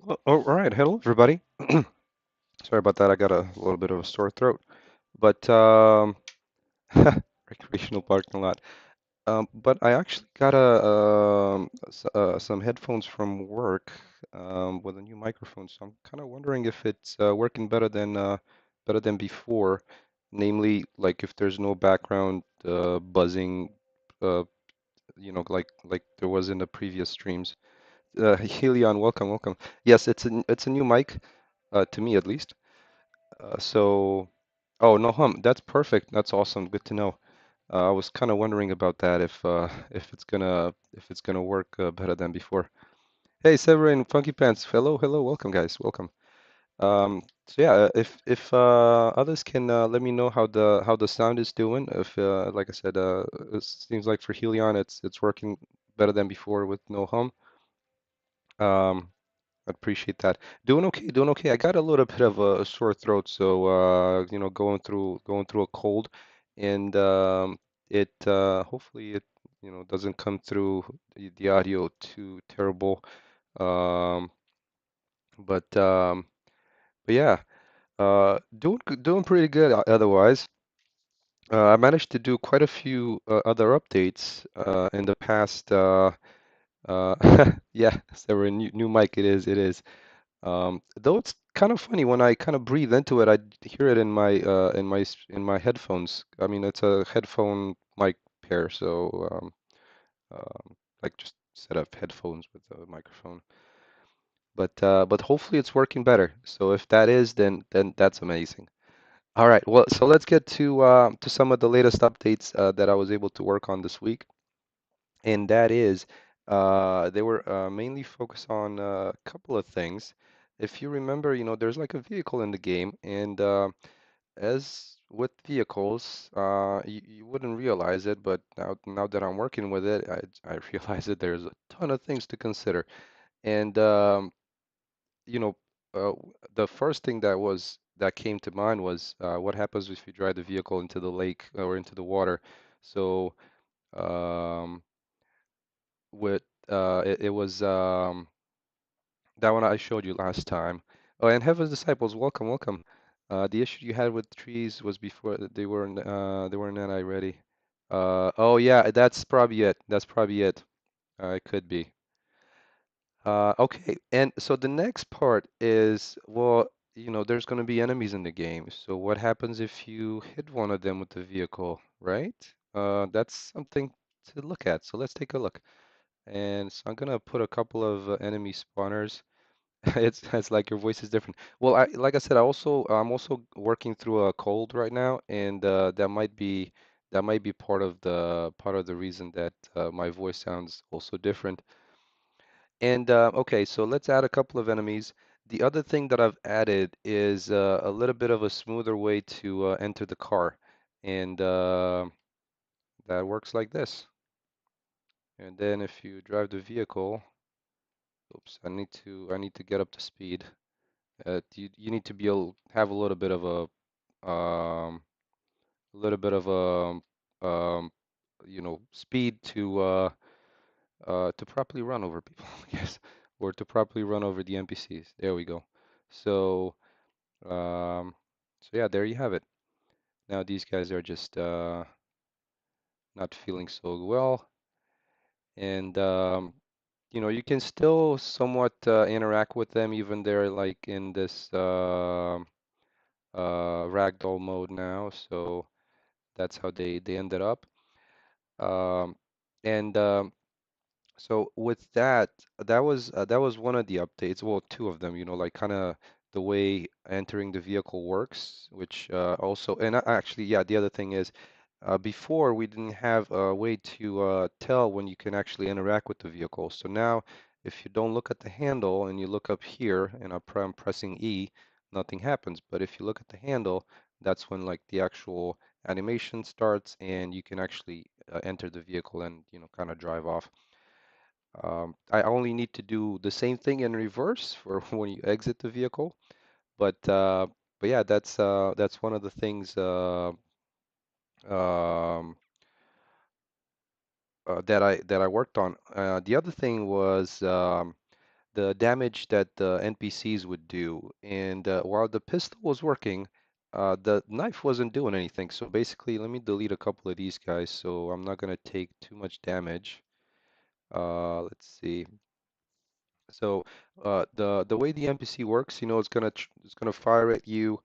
All right, hello everybody. Sorry about that. I got a little bit of a sore throat, but recreational parking lot. But I actually got some headphones from work with a new microphone, so I'm kind of wondering if it's working better than before. Namely, like if there's no background buzzing, uh, like there was in the previous streams. Helion, welcome, welcome. Yes, it's a new mic, to me at least. So, oh, no hum. That's perfect. That's awesome. Good to know. I was kind of wondering about that if it's gonna work better than before. Hey, Severin, Funky Pants. Hello, hello. Welcome, guys. Welcome. So yeah, if others can let me know how the sound is doing. If like I said, it seems like for Helion, it's working better than before with no hum. Um, I appreciate that. Doing okay, doing okay. I got a little bit of a sore throat, so going through a cold, and it hopefully it doesn't come through the audio too terrible. Um, but um, but yeah, doing pretty good otherwise. I managed to do quite a few other updates in the past. Uh, yeah, so a new mic. It is. Though it's kind of funny when I kind of breathe into it, I hear it in my headphones. I mean, it's a headphone mic pair, so like just set up headphones with a microphone. But hopefully it's working better. So if that is, then that's amazing. All right, well, so let's get to some of the latest updates that I was able to work on this week, and that is they were mainly focused on a couple of things. If you remember, there's like a vehicle in the game, and as with vehicles, you wouldn't realize it, but now that I'm working with it, I realize that there's a ton of things to consider. And you know, the first thing that came to mind was what happens if you drive the vehicle into the lake or into the water. So um, with it was that one I showed you last time. Oh, and Heaven's Disciples, welcome, welcome. The issue you had with trees was before they weren't NI ready. Oh yeah, that's probably it. That's probably it. It could be. Okay, and so the next part is, well, there's going to be enemies in the game. So what happens if you hit one of them with the vehicle, right? That's something to look at. So let's take a look. And so I'm gonna put a couple of enemy spawners. It's like your voice is different. Well, like I said, I'm also working through a cold right now, and that might be part of the reason that my voice sounds also different. And okay, so let's add a couple of enemies. The other thing that I've added is a little bit of a smoother way to enter the car, and that works like this. And then if you drive the vehicle, oops, I need to get up to speed. You need to have a little bit of um, speed to properly run over people, I guess, or to properly run over the NPCs. There we go. So, um, so yeah, there you have it. Now these guys are just not feeling so well, and you can still somewhat interact with them, even they're like in this ragdoll mode now. So that's how they ended up. Um, and So with that, that was one of the updates. Well, two of them, like kind of the way entering the vehicle works, which also, and actually, yeah, the other thing is, before we didn't have a way to tell when you can actually interact with the vehicle. So now, if you don't look at the handle and you look up here, and I'm pressing E, nothing happens. But if you look at the handle, that's when like the actual animation starts, and you can actually enter the vehicle and kind of drive off. I only need to do the same thing in reverse for when you exit the vehicle, but yeah, that's one of the things um, that I worked on. The other thing was the damage that the NPCs would do. And while the pistol was working, the knife wasn't doing anything. So basically, let me delete a couple of these guys so I'm not gonna take too much damage. Let's see. So the way the NPC works, it's gonna fire at you,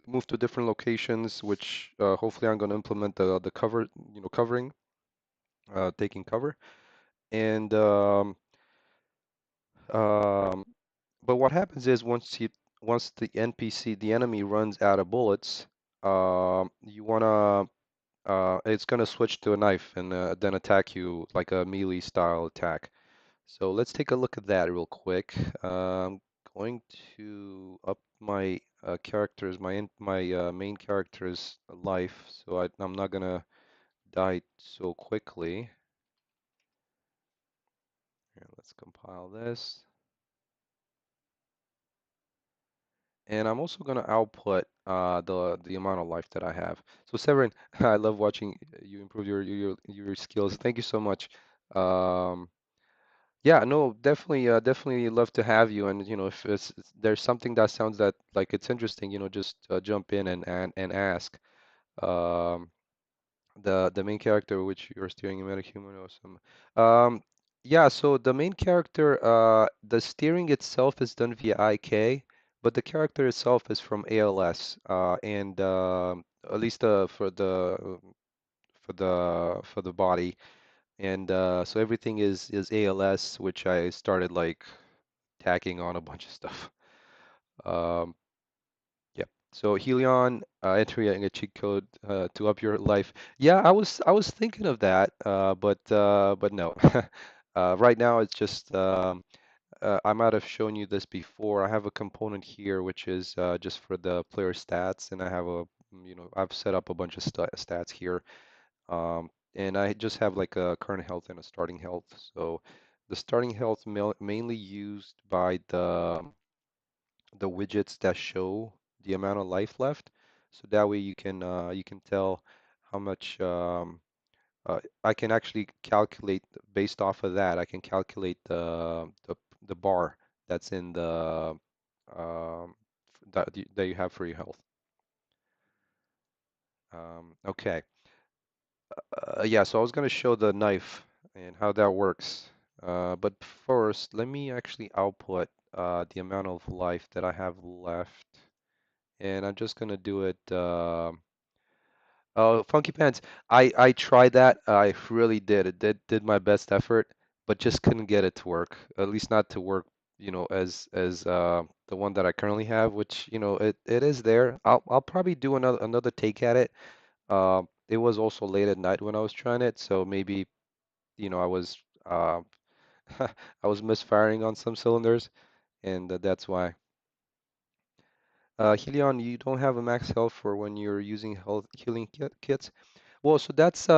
move to different locations, which hopefully I'm gonna implement the cover, covering, taking cover, and um, but what happens is once the NPC, the enemy runs out of bullets, you wanna it's gonna switch to a knife and then attack you like a melee style attack. So let's take a look at that real quick. I'm going to up my characters, my main character's life, so I'm not gonna die so quickly. Here, let's compile this. And I'm also going to output the amount of life that I have. So Severin, I love watching you improve your skills. Thank you so much. Um, yeah, no, definitely love to have you. And if there's something that sounds that like it's interesting, just jump in and ask. Um, the main character which you're steering a metahuman awesome. Yeah, so the main character, the steering itself is done via IK, but the character itself is from ALS, and at least for the body, and so everything is ALS, which I started like tacking on a bunch of stuff. Um, yeah. So Helion, entering a cheat code to up your life. Yeah, I was thinking of that, but no. Right now it's just I might have shown you this before. I have a component here which is just for the player stats, and I have I've set up a bunch of stats here, and I just have like a current health and a starting health. So the starting health mainly used by the widgets that show the amount of life left. So that way you can tell how much I can actually calculate based off of that. I can calculate the bar that's in the that you have for your health. Okay. Yeah, so I was going to show the knife and how that works. But first, let me actually output the amount of life that I have left. And I'm just gonna do it. Oh, Funky Pants. I tried that. I really did. It did my best effort, but just couldn't get it to work. At least not to work, as the one that I currently have, which it is there. I'll probably do another take at it. It was also late at night when I was trying it, so maybe I was uh, I was misfiring on some cylinders, and that's why. Helion, you don't have a max health for when you're using health healing kits. Well, so that's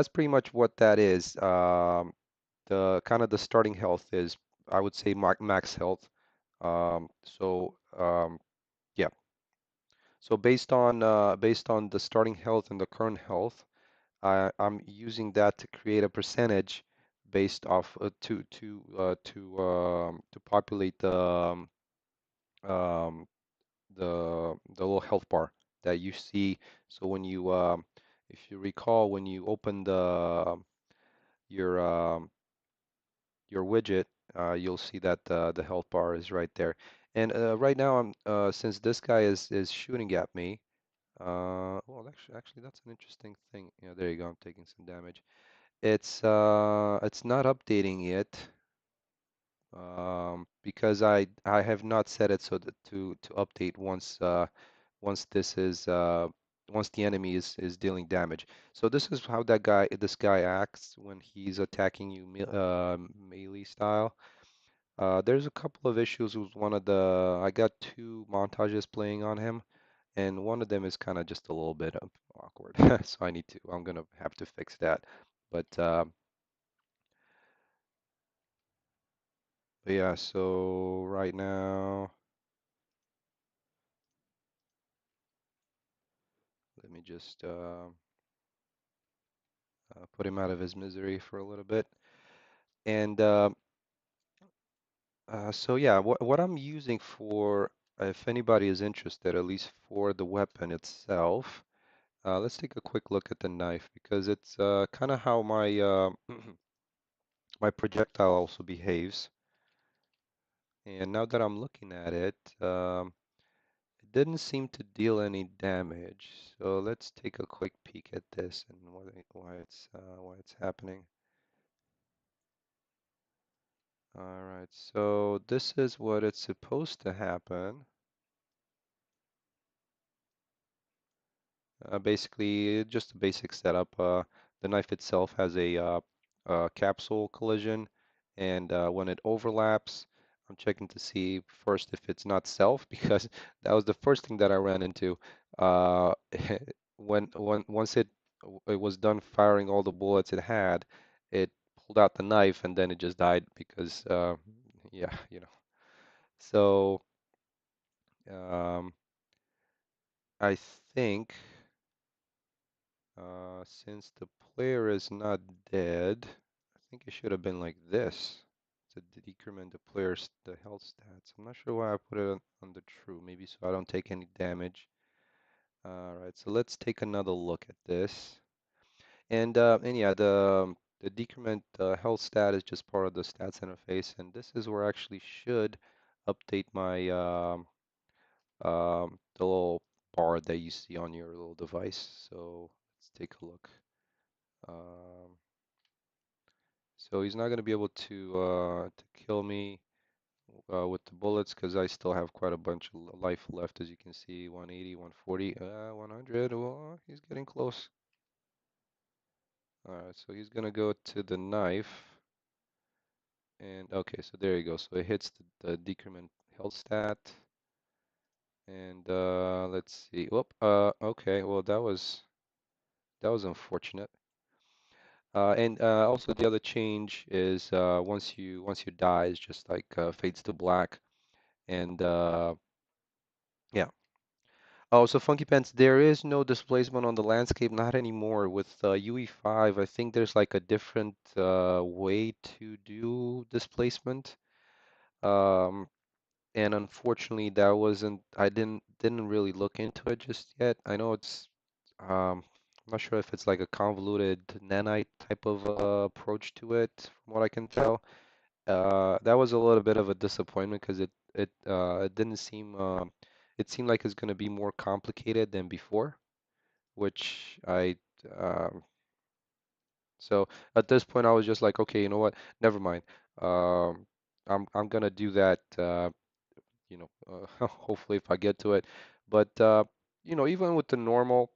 pretty much what that is. The kind of the starting health is, I would say, max health. So yeah. So based on the starting health and the current health, I'm using that to create a percentage based off to populate um, the little health bar that you see. So if you recall, when you open your your widget, you'll see that the health bar is right there. And right now, since this guy is shooting at me. Well, actually, that's an interesting thing. Yeah, there you go. I'm taking some damage. It's not updating it. Because I have not set it so that to update once once the enemy is dealing damage. So this is how this guy acts when he's attacking you melee style. There's a couple of issues with one of the I got two montages playing on him, and one of them is kind of just a little bit awkward. So I'm gonna have to fix that. But yeah, so right now. Let me just put him out of his misery for a little bit. And So yeah, what I'm using for, if anybody is interested, at least for the weapon itself, let's take a quick look at the knife because it's kind of how my my projectile also behaves. And now that I'm looking at it, it didn't seem to deal any damage. So let's take a quick peek at this and why it's happening. All right, so this is what it's supposed to happen. Basically, just a basic setup. The knife itself has a capsule collision, and when it overlaps, I'm checking to see first if it's not self, because that was the first thing that I ran into. Uh, once it was done firing all the bullets it had, it pulled out the knife and then it just died because yeah, you know. So um, I think. Since the player is not dead, I think it should have been like this to decrement the the health stats. I'm not sure why I put it on the true. Maybe so I don't take any damage. All right, so let's take another look at this. And yeah, the decrement health stat is just part of the stats interface, and this is where I actually should update my the little bar that you see on your little device. So let's take a look. Um, So he's not going to be able to kill me with the bullets because I still have quite a bunch of life left, as you can see. 180, 140, 100. Well, he's getting close. All right, so he's going to go to the knife. And okay, so there you go. So it hits the decrement health stat. And let's see. Whoop. Okay. Well, that was unfortunate. And also the other change is once you die, it's just like fades to black. And yeah. Oh, so Funky Pants, there is no displacement on the landscape, not anymore. With UE5, I think there's like a different way to do displacement. Um, and unfortunately, I didn't really look into it just yet. I know I'm not sure if it's like a convoluted nanite type of approach to it, from what I can tell. That was a little bit of a disappointment because it didn't seem it seemed like it's going to be more complicated than before, which I um, so at this point I was just like, okay, you know what? Never mind. Um, I'm gonna do that. Hopefully if I get to it. But even with the normal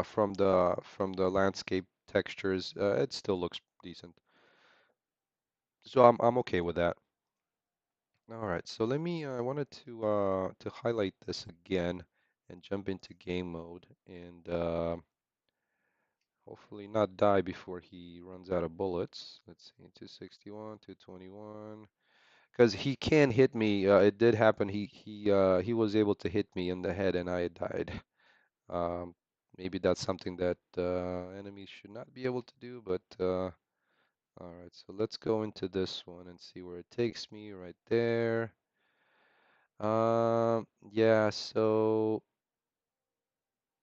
from the landscape textures, it still looks decent. So I'm okay with that. All right, so I wanted to highlight this again and jump into game mode and hopefully not die before he runs out of bullets. Let's see, 261, 221. Because he can hit me. It did happen. He was able to hit me in the head and I died. Um, Maybe that's something that enemies should not be able to do, but all right, so let's go into this one and see where it takes me right there. Yeah, so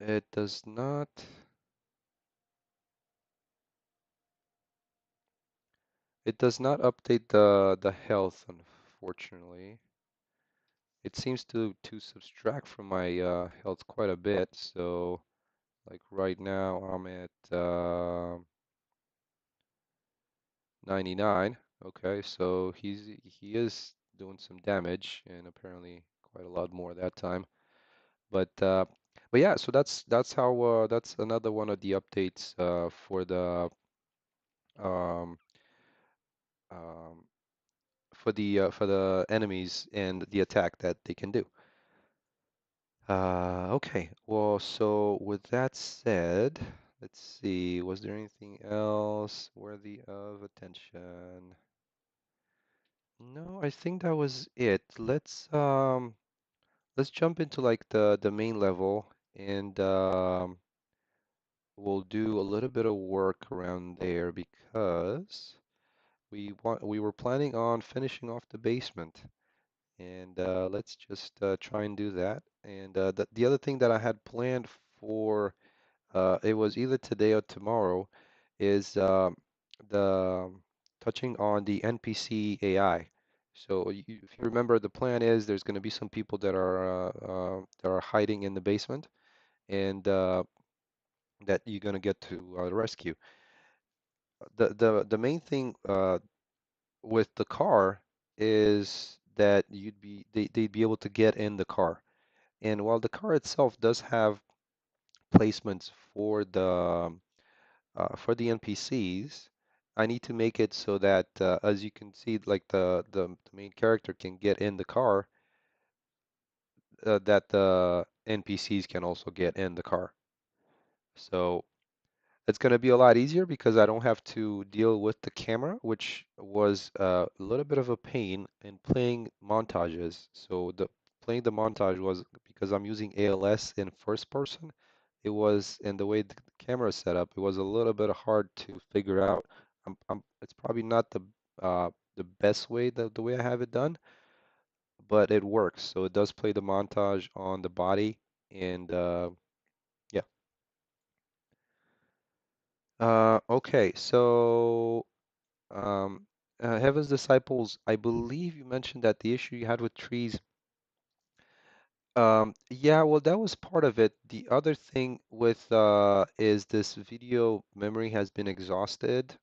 it does not it does not update the health, unfortunately. It seems to subtract from my health quite a bit. So like right now I'm at 99. Okay, so he is doing some damage and apparently quite a lot more that time. But uh, but yeah, so that's another one of the updates um, um, for the enemies and the attack that they can do. Okay, well, so with that said, let's see, was there anything else worthy of attention? No, I think that was it. Let's jump into like the main level and we'll do a little bit of work around there because we were planning on finishing off the basement, and let's just try and do that. And the other thing that I had planned for it was either today or tomorrow is the touching on the NPC AI. So if you remember, the plan is there's going to be some people that are hiding in the basement, and that you're going to get to rescue. The main thing with the car is that they'd be able to get in the car. And while the car itself does have placements for the NPCs, I need to make it so that as you can see, like the main character can get in the car, that the NPCs can also get in the car. So it's going to be a lot easier because I don't have to deal with the camera, which was a little bit of a pain in playing montages. So the playing the montage was because I'm using ALS in first person. It was, and the way the camera is set up, it was a little bit hard to figure out. It's probably not the best way, the way I have it done, but it works. So it does play the montage on the body, and yeah. Okay, so Heaven's Disciples, I believe you mentioned that the issue you had with trees. Yeah, well, that was part of it. The other thing with is this video memory has been exhausted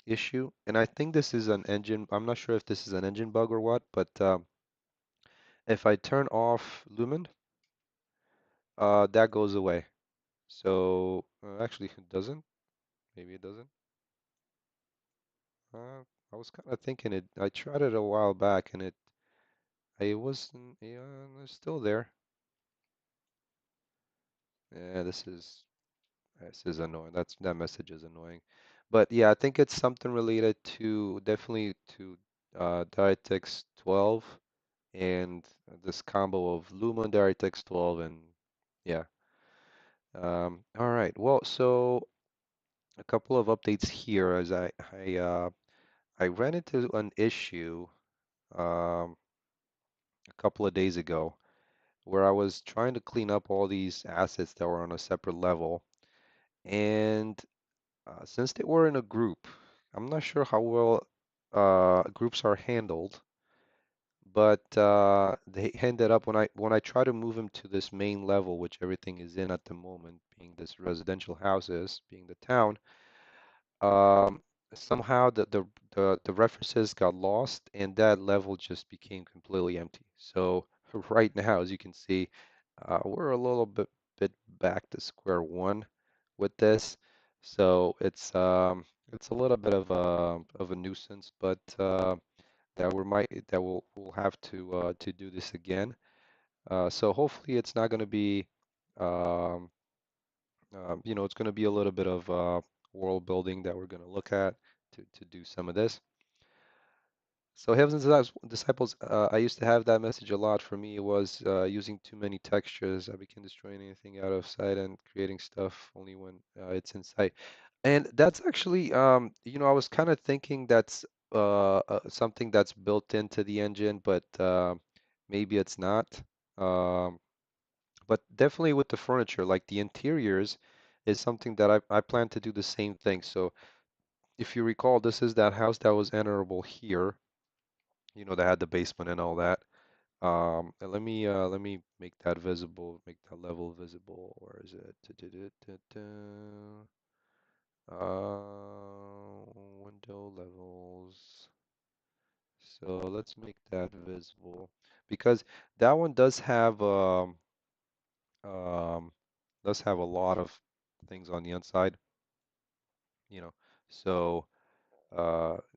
issue, and I think this is an engine. I'm not sure if this is an engine bug or what, but if I turn off Lumen, that goes away. So actually, it doesn't. Maybe it doesn't. Uh, I was kind of thinking it. I tried it a while back, and it wasn't. Yeah, it's still there. Yeah, this is annoying. That message is annoying. But yeah, I think it's something related to definitely to DirectX 12 and this combo of Luma DirectX 12 and yeah. All right. Well, so a couple of updates here as I ran into an issue um, a couple of days ago where I was trying to clean up all these assets that were on a separate level. And since they were in a group, I'm not sure how well groups are handled, but they ended up when I try to move them to this main level, which everything is in at the moment, being this residential houses, being the town. Um, Somehow the references got lost, and that level just became completely empty. So right now, as you can see, we're a little bit back to square one with this. So it's a little bit of a nuisance, but that we'll have to do this again. So hopefully it's not going to be um, it's going to be a little bit of world building that we're going to look at to do some of this. So Heaven's Disciples, I used to have that message a lot. For me, it was using too many textures. I began destroying anything out of sight and creating stuff only when it's in sight. And that's actually, I was kind of thinking that's something that's built into the engine, but maybe it's not. Um, but definitely with the furniture, like the interiors, is something that I plan to do the same thing. So if you recall, this is that house that was enterable here, that had the basement and all that. And let me make that visible, make that level visible. Where is it? Window levels. So let's make that visible because that one um does have a lot of things on the inside, you know. So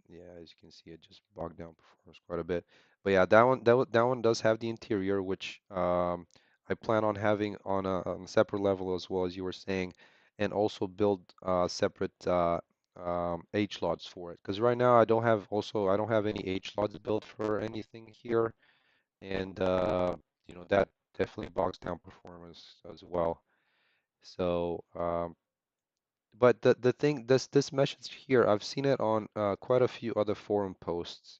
yeah, as you can see, it just bogged down performance quite a bit. But yeah, that one does have the interior, which I plan on having on a separate level as well as you were saying, and also build separate H slots for it. Because right now I don't have any H slots built for anything here, and that definitely bogs down performance as well. So but the thing, this message here, I've seen it on quite a few other forum posts,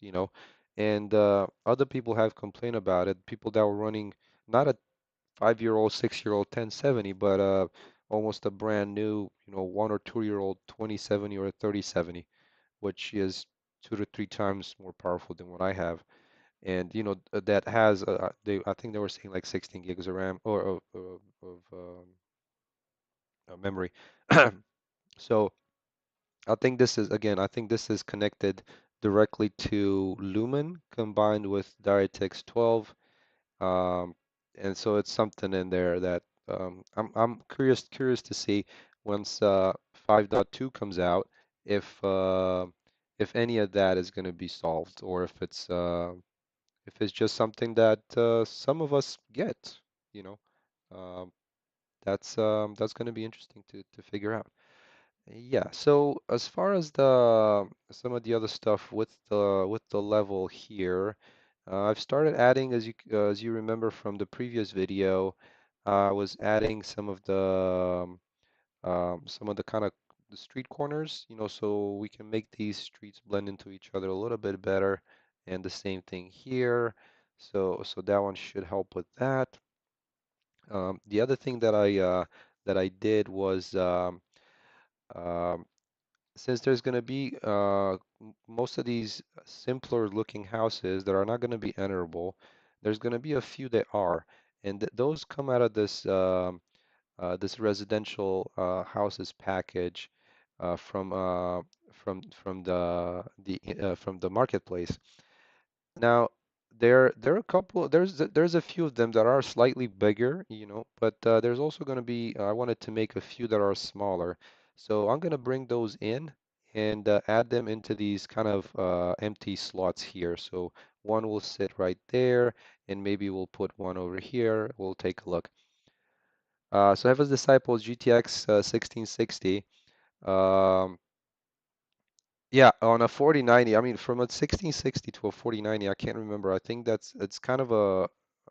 and other people have complained about it. People that were running not a 5-year-old, 6-year-old 1070, but almost a brand new, 1 or 2-year-old 2070 or a 3070, which is 2 to 3 times more powerful than what I have. And that has I think they were saying like 16 gigs of RAM or of memory. So I think this is connected directly to Lumen combined with DirectX 12. Um, and so it's something in there that I'm curious to see once 5.2 comes out if any of that is going to be solved or if it's just something that some of us get, you know. Um, that's going to be interesting to figure out. Yeah, so as far as the some of the other stuff with the level here, I've started adding as you remember from the previous video, I was adding some of the kind of the street corners, so we can make these streets blend into each other a little bit better, and the same thing here. So that one should help with that. The other thing that I did was um, since there's going to be most of these simpler looking houses that are not going to be enterable, there's going to be a few that are, and th those come out of this residential houses package from from the marketplace. Now, there are a couple. There's a few of them that are slightly bigger, but there's also going to be. I wanted to make a few that are smaller, so I'm going to bring those in and add them into these kind of empty slots here. So one will sit right there, and maybe we'll put one over here. We'll take a look. So I have as Disciples GTX 1660. Um, yeah, on a 4090, I mean, from a 1660 to a 4090, I can't remember. I think it's kind of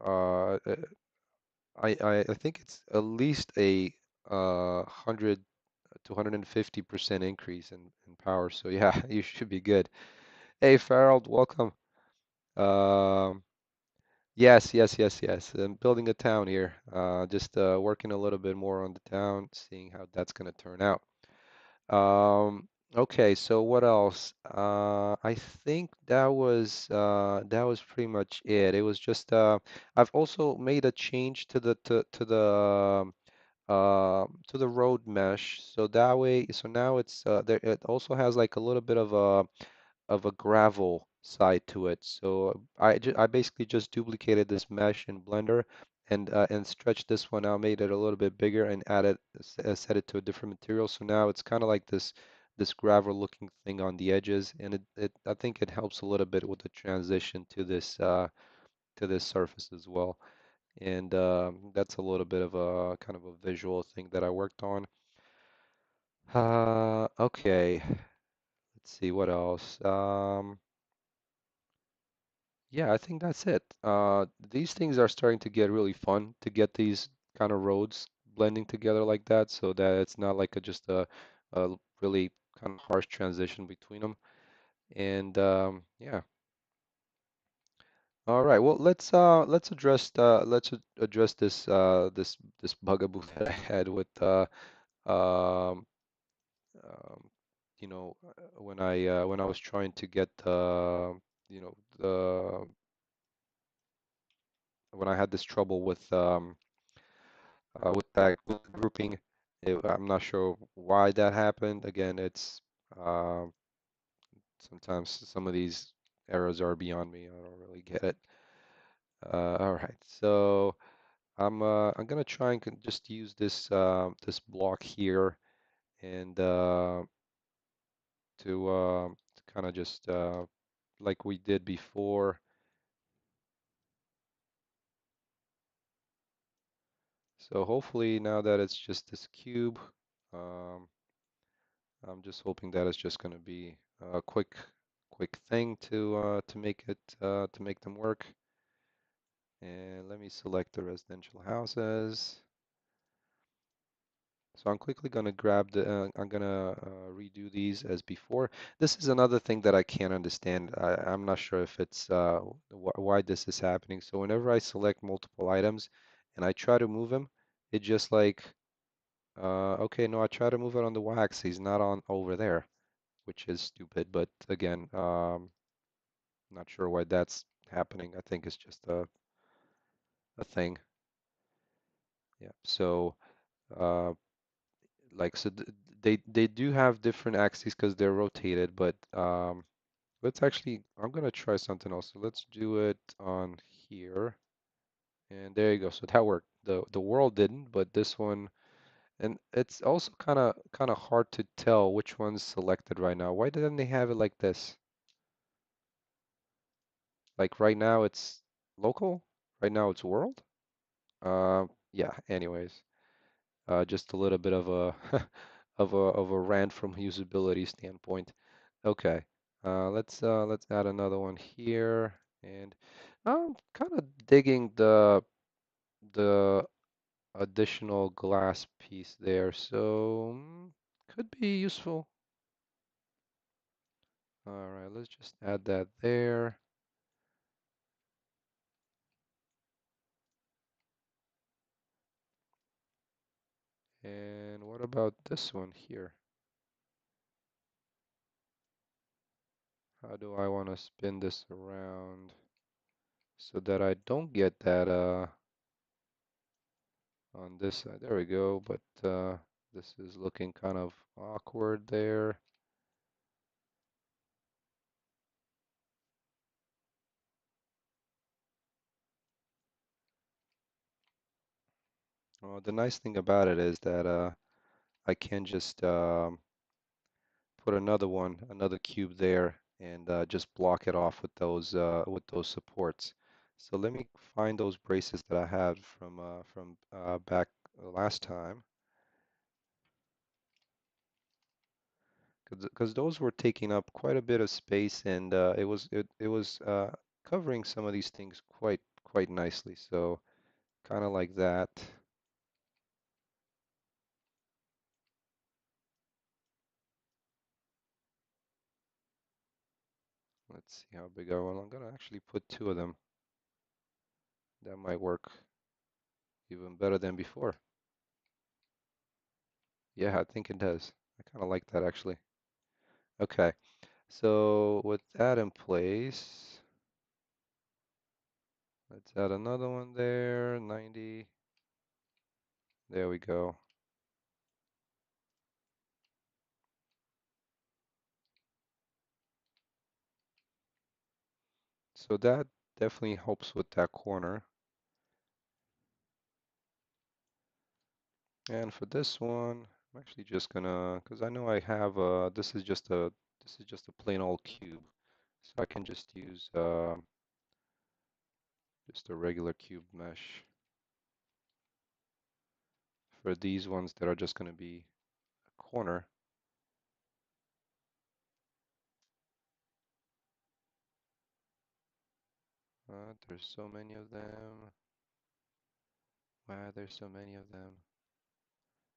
I think it's at least a 100 to 150% increase in power. So yeah, you should be good. Hey, Farrell, welcome. Um, yes, yes, yes, yes. I'm building a town here. Just working a little bit more on the town, seeing how that's going to turn out. Okay, so what else? I think that was pretty much it. It was just I've also made a change to the road mesh, so that way, so now it's there. It also has like a little bit of a gravel side to it. So I basically just duplicated this mesh in Blender and stretched this one out, made it a little bit bigger, and set it to a different material. So now it's kind of like this gravel looking thing on the edges, and it I think it helps a little bit with the transition to this surface as well. And that's a little bit of a kind of a visual thing that I worked on. Okay, let's see what else. Yeah, I think that's it. These things are starting to get really fun to get these kind of roads blending together like that, so that it's not like just a really kind of harsh transition between them. And yeah, all right. Well, let's address this bugaboo that I had with um, um, when I was trying to get you know the when I had this trouble with the grouping. I'm not sure why that happened. Again, it's uh, sometimes some of these errors are beyond me. I don't really get it. All right, so I'm gonna try and just use this block here and to kind of just like we did before. So hopefully now that it's just this cube, um, I'm just hoping that it's just going to be a quick thing to make it to make them work. And let me select the residential houses. So I'm quickly gonna grab I'm gonna redo these as before. This is another thing that I can't understand. I'm not sure if it's wh why this is happening. So whenever I select multiple items and I try to move him, it just like, okay, no, I try to move it on the wax. He's not on over there, which is stupid. But again, not sure why that's happening. I think it's just a thing. Yeah. So, uh, like, so they do have different axes because they're rotated, but let's actually, I'm gonna try something else. So let's do it on here, and there you go. So that worked. The world didn't, but this one, and it's also kind of hard to tell which one's selected right now. Why didn't they have it like this? Like right now it's local, right now it's world. Yeah. Anyways, just a little bit of a of a rant from usability standpoint. Okay. Let's add another one here, and I'm kind of digging the additional glass piece there, so could be useful. All right, let's just add that there. And what about this one here? How do I want to spin this around so that I don't get that on this side? There we go, but this is looking kind of awkward there. Well, the nice thing about it is that I can just put another cube there, and just block it off with those supports. So let me find those braces that I had from back last time, because those were taking up quite a bit of space, and it was covering some of these things quite nicely. So kind of like that. Let's see how big I want. I'm gonna actually put two of them. That might work even better than before. Yeah, I think it does. I kind of like that actually. Okay, so with that in place, let's add another one there, 90. There we go. So that definitely helps with that corner. And for this one, I'm actually just gonna, because I know I have this is just a plain old cube. So I can just use just a regular cube mesh for these ones that are just gonna be a corner. There's so many of them. Why there's so many of them?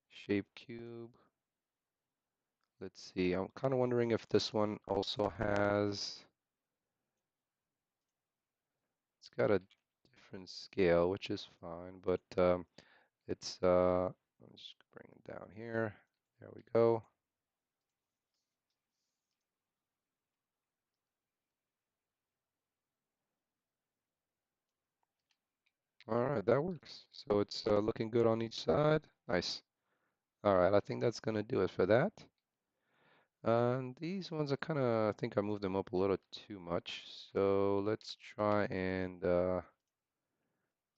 Shape cube. Let's see. I'm kind of wondering if this one also has, it's got a different scale, which is fine, but it's, let's just bring it down here. There we go. All right, that works. So it's looking good on each side. Nice. All right, I think that's gonna do it for that. And these ones are kind of, I think I moved them up a little too much. So let's try and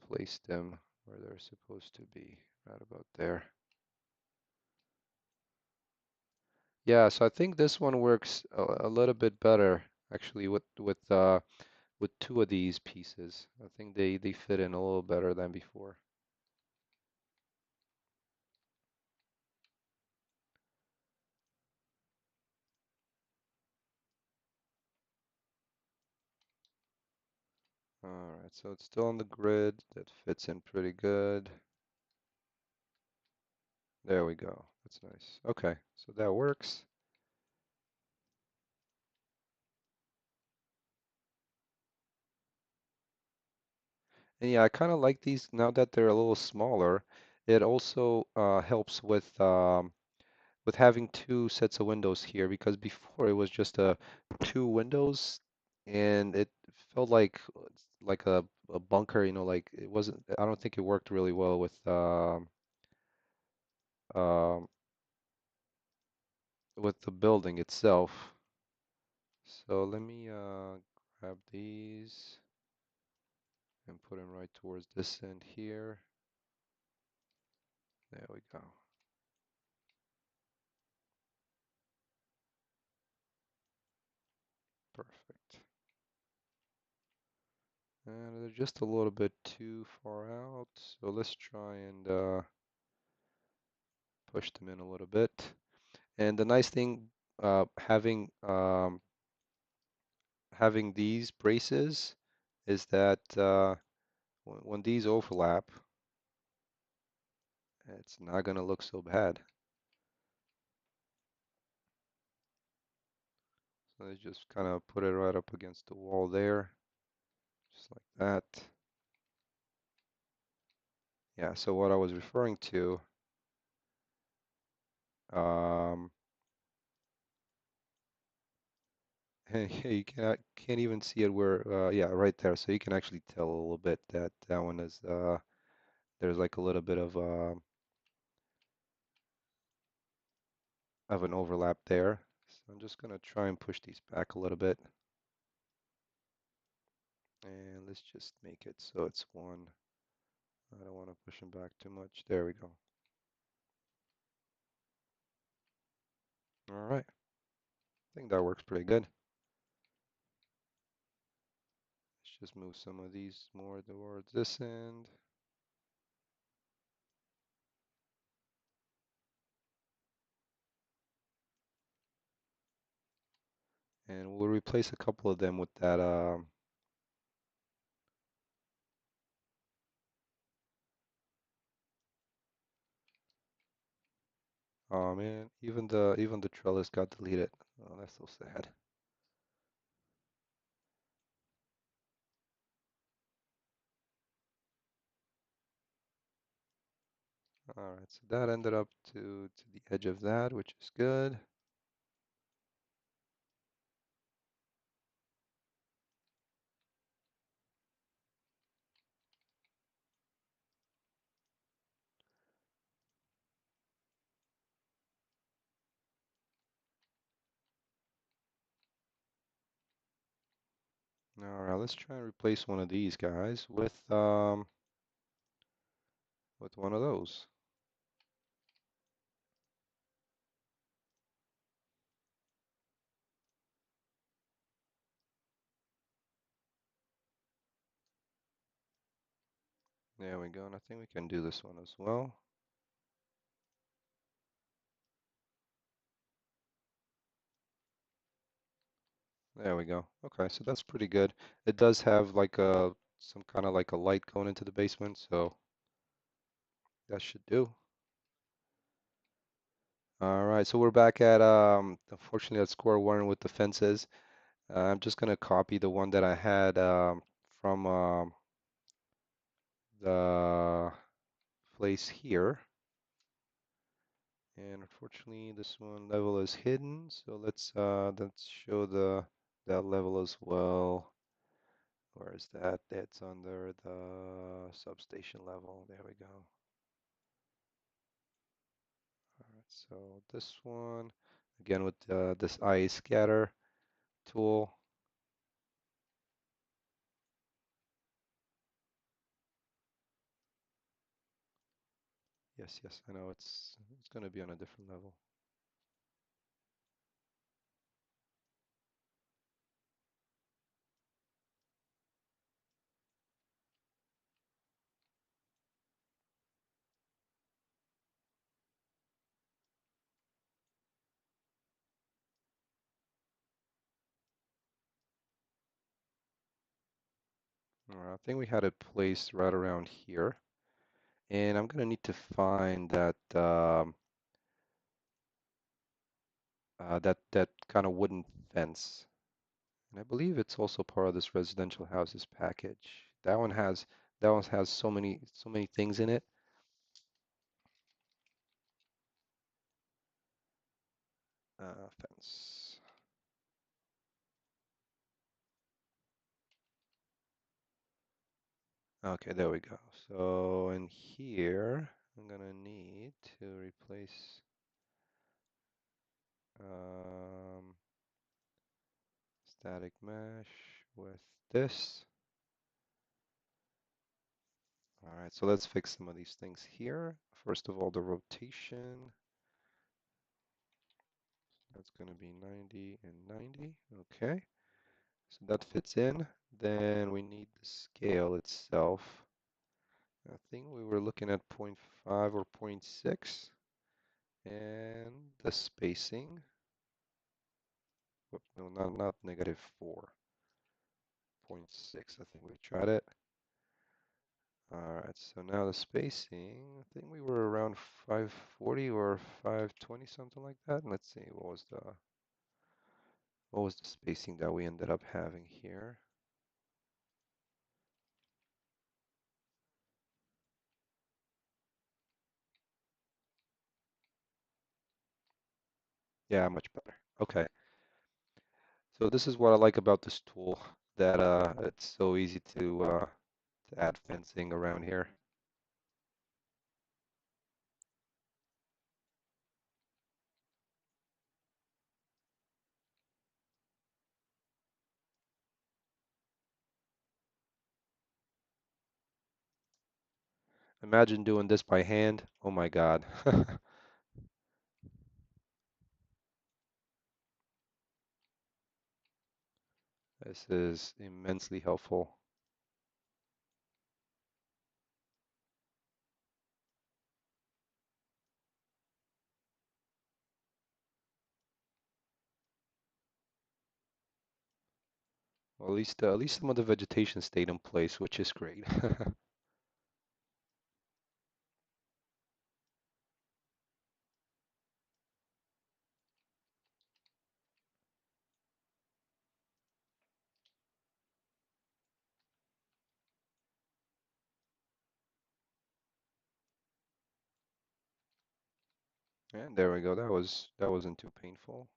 place them where they're supposed to be, right about there. Yeah, so I think this one works a little bit better actually with two of these pieces. I think they fit in a little better than before. All right, so it's still on the grid. That fits in pretty good. There we go. That's nice. Okay, so that works. And yeah, I kind of like these now that they're a little smaller. It also helps with having two sets of windows here because before it was just two windows and it felt like a bunker, like it wasn't. I don't think it worked really well um, with the building itself. So let me grab these and put them right towards this end here. There we go. Perfect. And they're just a little bit too far out, so let's try and push them in a little bit. And the nice thing having these braces is that when these overlap, it's not gonna look so bad. So let's just kind of put it right up against the wall there, just like that. Yeah, so what I was referring to, um, you can't even see it where, yeah, right there. So you can actually tell a little bit that that one is, there's like a little bit of an overlap there. So I'm just gonna try and push these back a little bit, and let's just make it so it's one. I don't want to push them back too much. There we go. All right, I think that works pretty good. Let's just move some of these more towards this end. And we'll replace a couple of them with that. Oh man, even the trellis got deleted. Oh, that's so sad. All right, so that ended up to the edge of that, which is good. All right, let's try and replace one of these guys with one of those. There we go, and I think we can do this one as well. There we go. Okay, so that's pretty good. It does have like a some kind of like a light going into the basement, so that should do. All right, so we're back at unfortunately at square one with the fences. I'm just gonna copy the one that I had from the place here. And unfortunately, this one level is hidden, so let's show that level as well. Where is that? That's under the substation level. There we go. All right, so this one again with this eye scatter tool. Yes, yes, I know it's going to be on a different level. All right, I think we had it placed right around here. And I'm gonna need to find that that kind of wooden fence. And I believe it's also part of this residential houses package. That one has so many things in it. Fence. Okay, there we go. So in here, I'm gonna need to replace um, static mesh with this. All right, so let's fix some of these things here. First of all, the rotation. That's going to be 90 and 90. Okay, so that fits in. Then we need the scale itself. I think we were looking at zero point 0.5 or zero point 0.6. And the spacing. Whoop, no, not -4. Zero point 0.6. I think we tried it. All right, so now the spacing. I think we were around 540 or 520, something like that. Let's see, what was the spacing that we ended up having here? Yeah, much better. Okay. So this is what I like about this tool, that it's so easy to add fencing around here. Imagine doing this by hand. Oh my God. This is immensely helpful. Well, at least some of the vegetation stayed in place, which is great. And there we go. That wasn't too painful.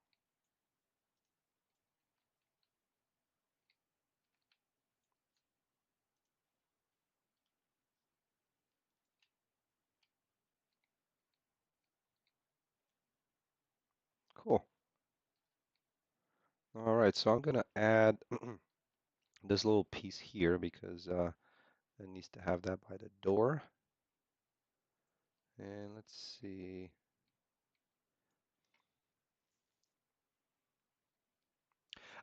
Cool. All right, so I'm gonna add this little piece here because it needs to have that by the door. And let's see.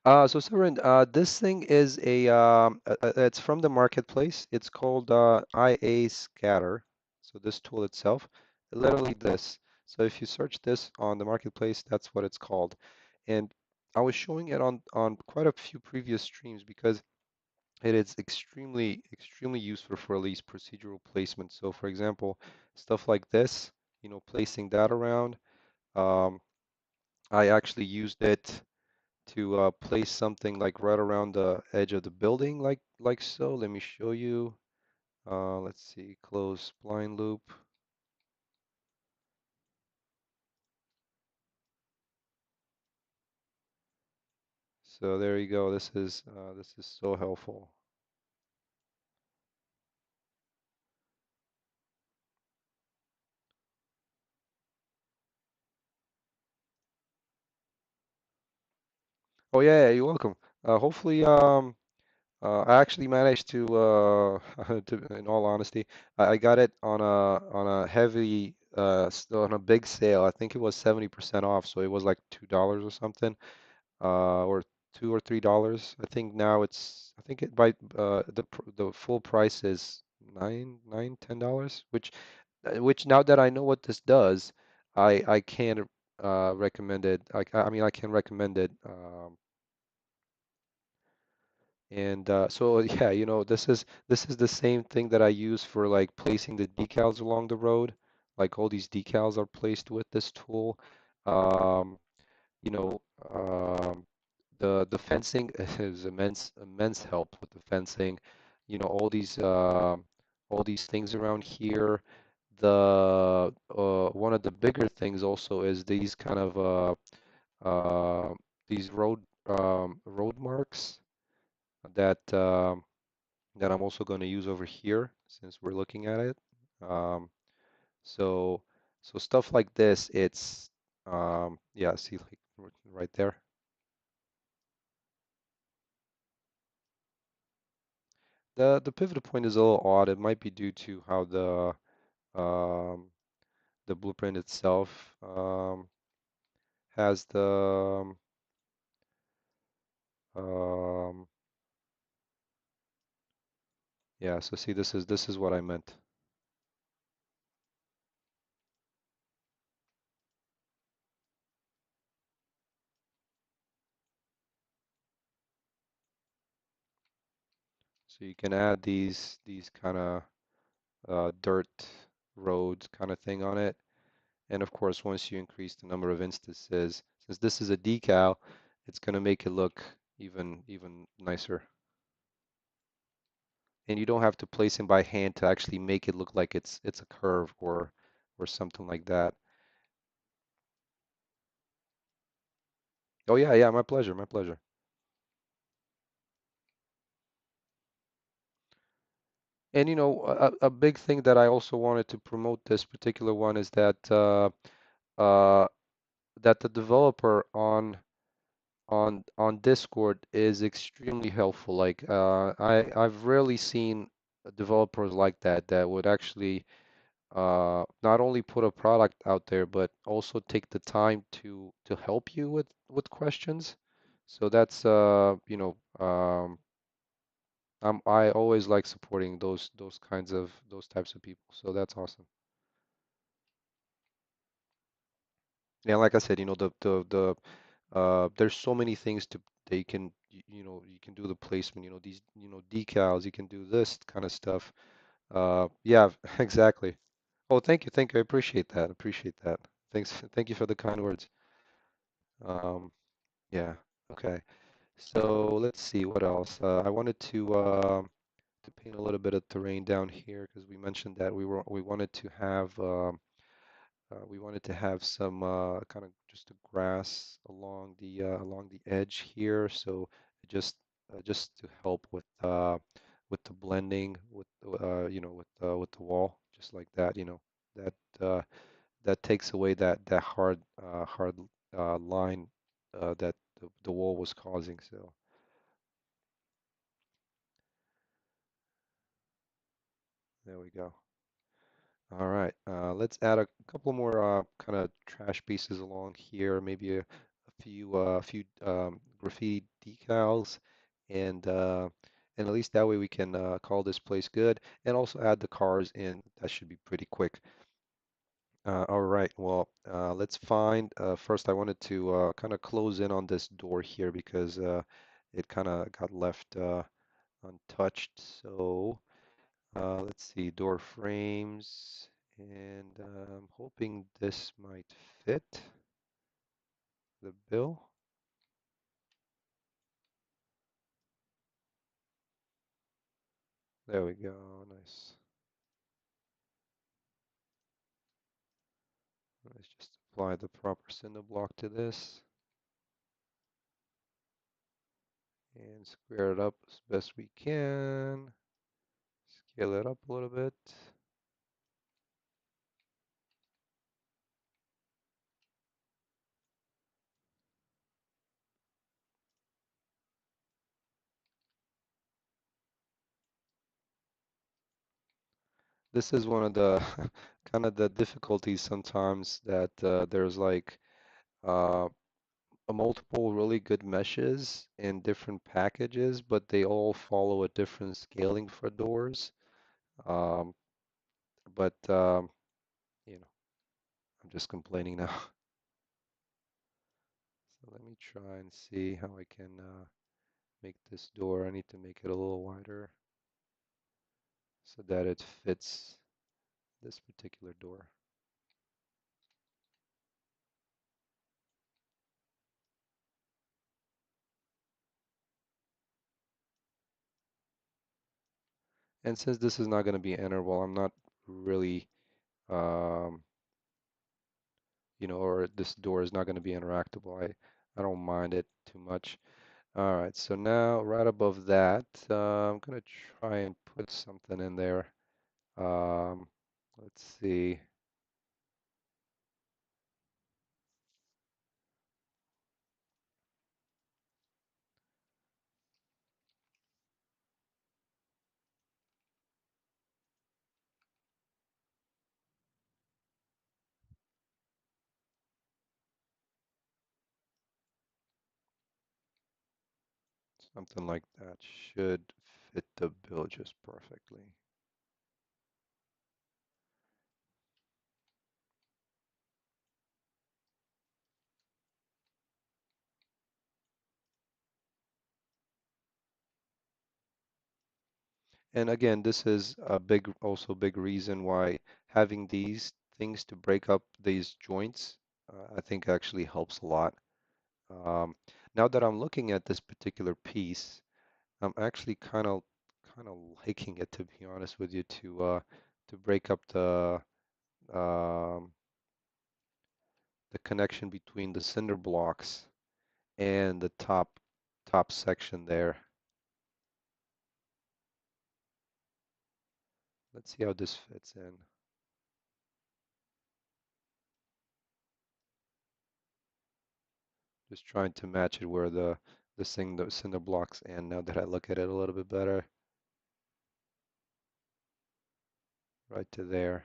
So Severin, this thing is it's from the marketplace. It's called IA Scatter. So this tool itself, literally this. So if you search this on the marketplace, that's what it's called. And I was showing it on quite a few previous streams because it is extremely useful for at least procedural placement. So for example, stuff like this, placing that around. Um, I actually used it to place something like right around the edge of the building, like so. Let me show you. Let's see, close blind loop. So there you go. This is so helpful. Oh yeah, yeah, you're welcome. Hopefully, I actually managed in all honesty, I got it on a heavy, on a big sale. I think it was 70% off, so it was like $2 or something. Or $2 or $3. I think now I think it by the full price is $10, which now that I know what this does, I can recommend it. I mean I can recommend it, And so yeah, this is the same thing that I use for like placing the decals along the road. Like all these decals are placed with this tool. Um, you know, um, the fencing is immense help with the fencing. All these things around here. One of the bigger things also is these kind of these road marks that that I'm also going to use over here since we're looking at it. Um, so so stuff like this, it's yeah, see like right there. The pivot point is a little odd. It might be due to how um, the blueprint itself has um, yeah. So see, this is what I meant. So you can add these kind of dirt roads kind of thing on it. And of course, once you increase the number of instances, since this is a decal, it's going to make it look even nicer. And you don't have to place them by hand to actually make it look like it's a curve or something like that. Oh yeah, yeah, my pleasure, my pleasure. And a big thing that I also wanted to promote this particular one is uh, that the developer on Discord is extremely helpful. Like I've rarely seen developers like that would actually not only put a product out there, but also take the time to help you with questions. So that's I always like supporting those types of people. So that's awesome. Yeah, like I said, there's so many things that you can you can do the placement, these decals, you can do this kind of stuff. Yeah, exactly. Oh, thank you. I appreciate that. Appreciate that. Thank you for the kind words. Um, yeah. Okay. So let's see what else. I wanted to paint a little bit of terrain down here because we mentioned that we wanted to have some kind of just a grass along the edge here. So just just to help with the blending with the wall, just like that. That uh, that takes away that hard line that the wall was causing. So there we go. All right, let's add a couple more kind of trash pieces along here, maybe a few graffiti decals, and uh, and at least that way we can call this place good, and also add the cars in. That should be pretty quick. All right, well, let's find. First, I wanted to kind of close in on this door here because it kind of got left untouched. So. Let's see, door frames, and I'm hoping this might fit the bill. There we go, nice. Let's just apply the proper cinder block to this and square it up as best we can. Scale it up a little bit. This is one of the kind of the difficulties sometimes that there's like uh, a multiple really good meshes in different packages, but they all follow a different scaling for doors. Um, but you know, I'm just complaining now. So let me try and see how I can make this door, I need to make it a little wider so that it fits this particular door. And since this is not going to be enterable, I'm not really, um, or this door is not going to be interactable. I don't mind it too much. All right, so now right above that, I'm going to try and put something in there. Um, let's see. Something like that should fit the bill just perfectly. And again, this is a also big reason why having these things to break up these joints, I think actually helps a lot. Um, Now that I'm looking at this particular piece, I'm actually kind of liking it, to be honest with you, to break up um, the connection between the cinder blocks and the top section there. Let's see how this fits in. Just trying to match it where the cinder blocks end. Now that I look at it a little bit better, right to there.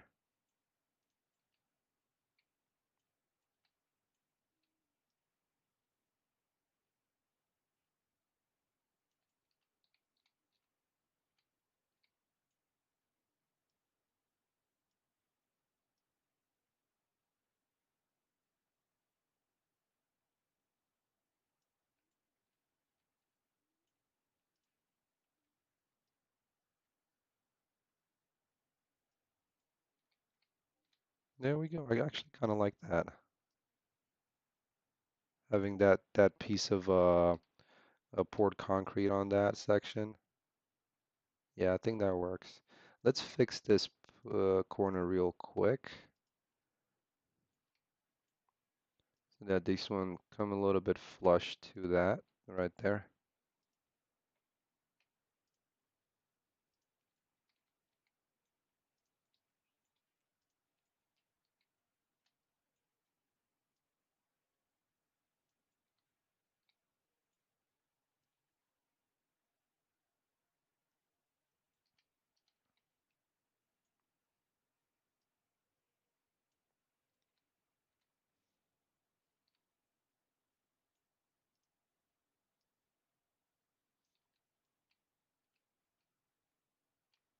There we go. I actually kind of like that. Having that piece of poured concrete on that section. Yeah, I think that works. Let's fix this corner real quick so that this one come a little bit flush to that right there.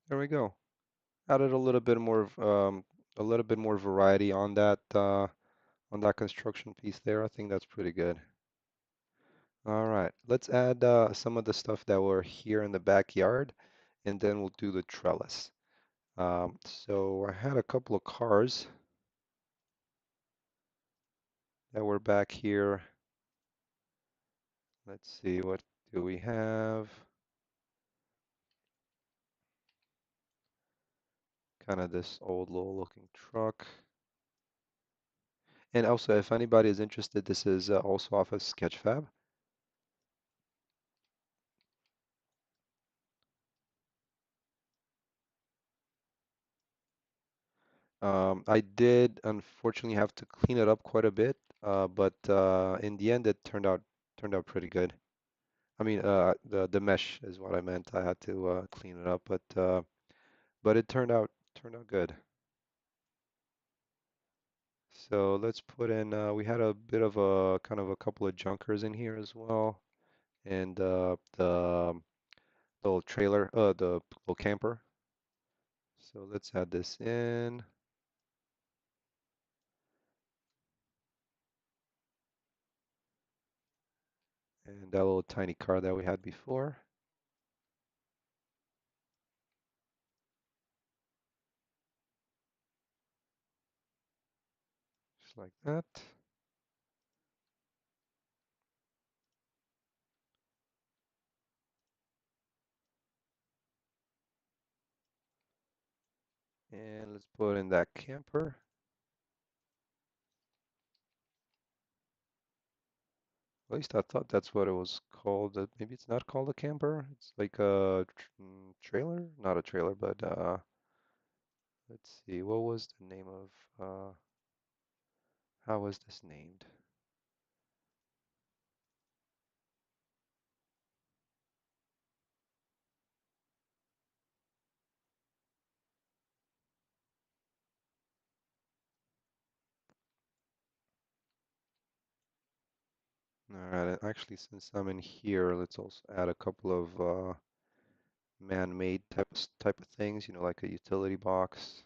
There we go. Added a little bit more variety on that construction piece there. I think that's pretty good. All right, let's add some of the stuff that were here in the backyard, and then we'll do the trellis. So I had a couple of cars that were back here. Let's see, what do we have? Kind of this old little looking truck. And also, if anybody is interested, this is also off of Sketchfab. I did unfortunately have to clean it up quite a bit, but in the end, it turned out pretty good. I mean, the mesh is what I meant. I had to clean it up, but it turned out good. So let's put in. We had a bit of a kind of a couple of junkers in here as well, and the little trailer, the little camper. So let's add this in. And that little tiny car that we had before, just like that. And let's put in that camper. At least I thought that's what it was called. Maybe it's not called a camper. It's like a trailer, not a trailer, but let's see. What was the name of how was this named? All right, actually, since I'm in here, let's also add a couple of man-made type of things, like a utility box.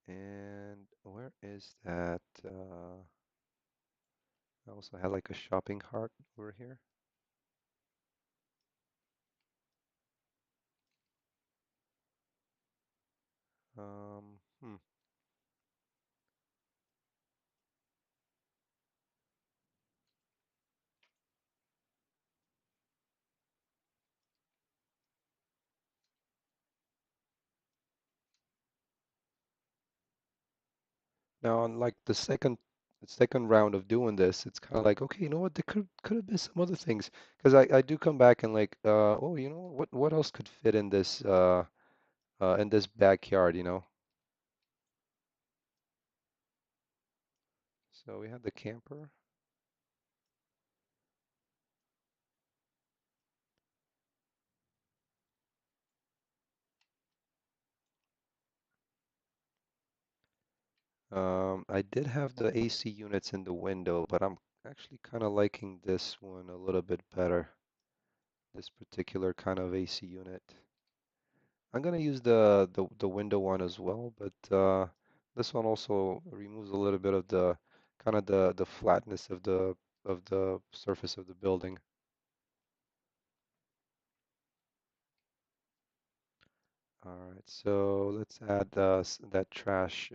And where is that? I also had like a shopping cart over here. Hmm. Now, on like the second round of doing this, it's kind of like, okay, you know what? There could have been some other things because I do come back and like, oh, what else could fit in this backyard? So we had the camper. I did have the AC units in the window, but I'm actually kind of liking this one a little bit better. This particular kind of AC unit. I'm gonna use the window one as well, but this one also removes a little bit of the kind of the flatness of the surface of the building. All right, so let's add that trash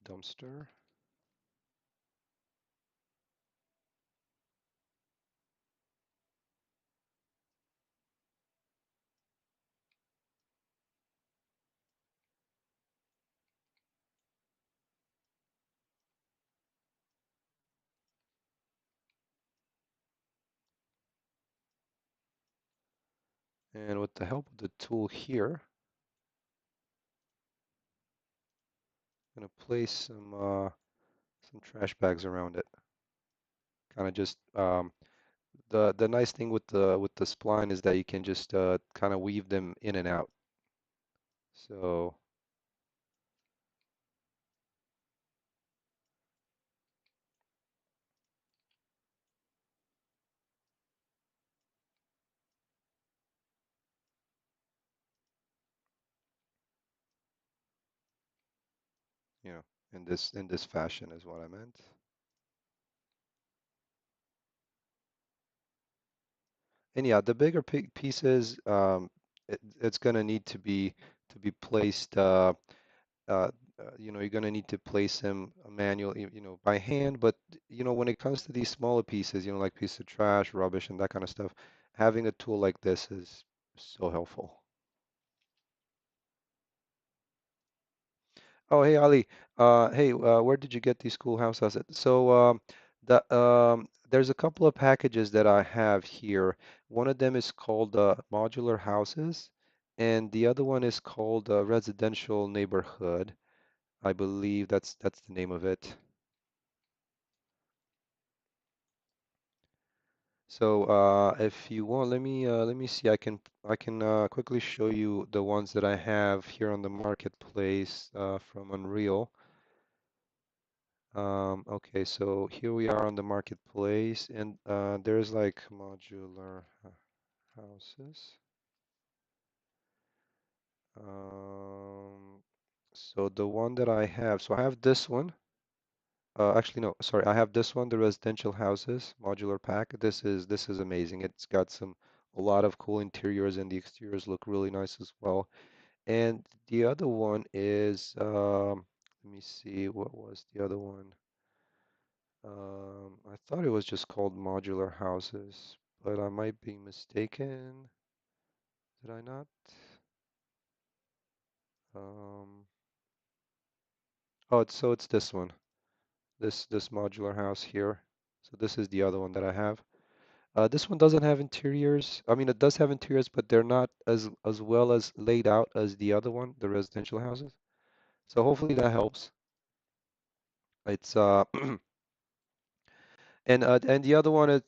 dumpster. And with the help of the tool here, I'm gonna place some trash bags around it. Kind of just the nice thing with the spline is that you can just kind of weave them in and out. So, you know, in this fashion is what I meant. And yeah, the bigger pieces, it's gonna need to be placed. Uh, you're gonna need to place them manually, by hand. But when it comes to these smaller pieces, like pieces of trash, rubbish, and that kind of stuff, having a tool like this is so helpful. Oh, hey Ali. Hey, where did you get these cool house assets? So, there's a couple of packages that I have here. One of them is called modular houses, and the other one is called residential neighborhood. I believe that's the name of it. So, if you want, let me see. I can quickly show you the ones that I have here on the marketplace from Unreal. Okay, so here we are on the marketplace, and there's like modular houses. Um, so the one that I have, so I have this one. Actually, no, sorry, I have this one, the residential houses modular pack. This is amazing. It's got a lot of cool interiors and the exteriors look really nice as well. And the other one is let me see, what was the other one? I thought it was just called modular houses, but I might be mistaken. Did I not? Um, oh, it's this one. This modular house here. So this is the other one that I have. This one doesn't have interiors. I mean, it does have interiors, but they're not as well as laid out as the other one, the residential houses. So hopefully that helps. It's and the other one is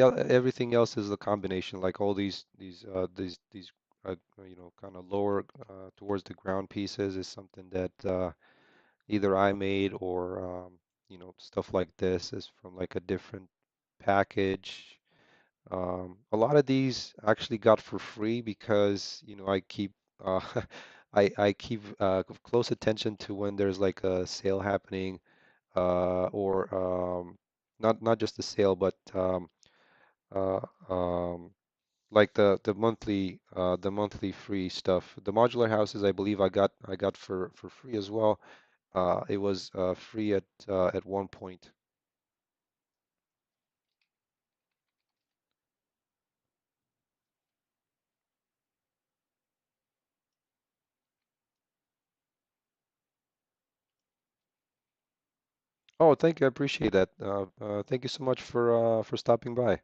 everything else is a combination, like all these kind of lower towards the ground pieces is something that either I made or stuff like this is from like a different package. A lot of these I actually got for free because I keep uh, I keep close attention to when there's like a sale happening or not just the sale, but uh, um, like the monthly free stuff. The modular houses, I believe I got for free as well. It was free at one point. Oh, thank you. I appreciate that. Thank you so much for stopping by.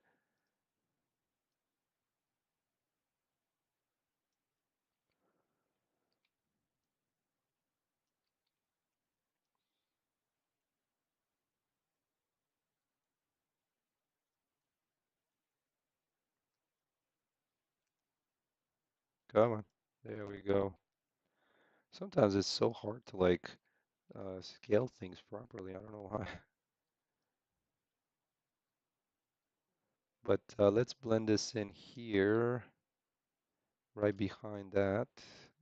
Come on. There we go. Sometimes it's so hard to like scale things properly. I don't know why. But let's blend this in here, right behind that,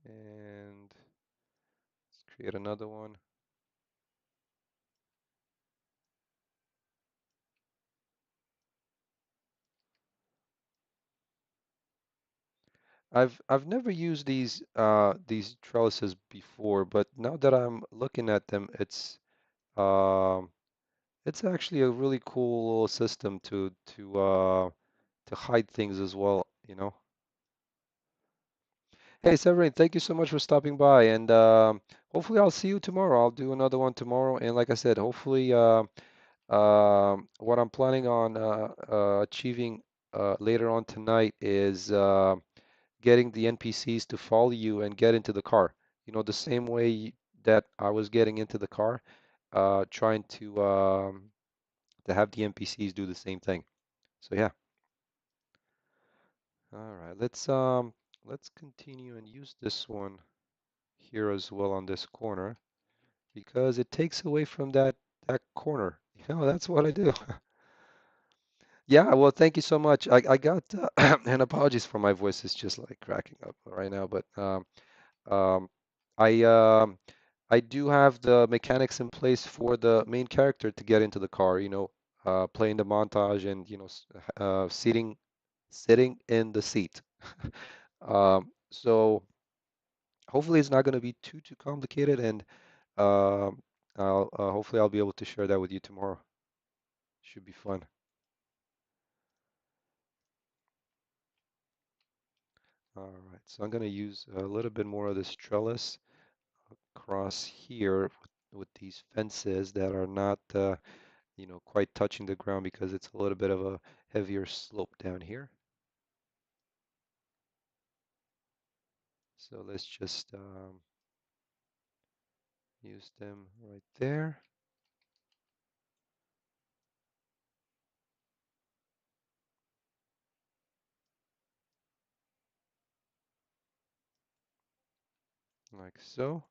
and let's create another one. I've never used these trellises before, but now that I'm looking at them, um it's actually a really cool little system to hide things as well, you know. Hey Severin, thank you so much for stopping by, and hopefully I'll see you tomorrow. I'll do another one tomorrow, and like I said, hopefully what I'm planning on achieving later on tonight is getting the NPCs to follow you and get into the car. The same way that I was getting into the car, trying to have the NPCs do the same thing. So yeah. All right, let's continue and use this one here as well on this corner because it takes away from that corner. That's what I do. Yeah, well, thank you so much. I got and apologies for my voice. It's just like cracking up right now, but um, I um, I do have the mechanics in place for the main character to get into the car. Playing the montage and sitting in the seat. So hopefully it's not going to be too complicated, and hopefully I'll be able to share that with you tomorrow. Should be fun. All right, so I'm going to use a little bit more of this trellis across here with these fences that are not, quite touching the ground because it's a little bit of a heavier slope down here. So let's just use them right there, like so.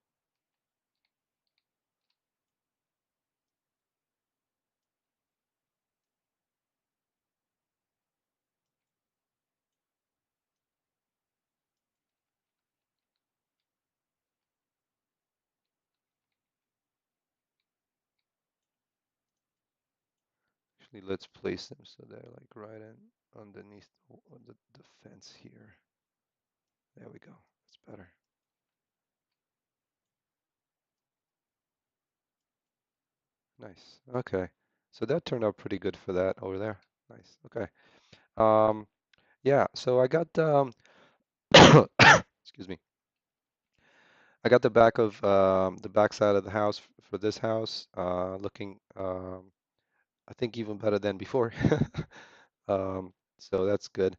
Actually, let's place them so they're like right in underneath the fence here. There we go. That's better. Nice. Okay. So that turned out pretty good for that over there. Nice. Okay. Um, yeah, so I got excuse me. I got the back of the back side of the house for this house, looking I think even better than before. So that's good.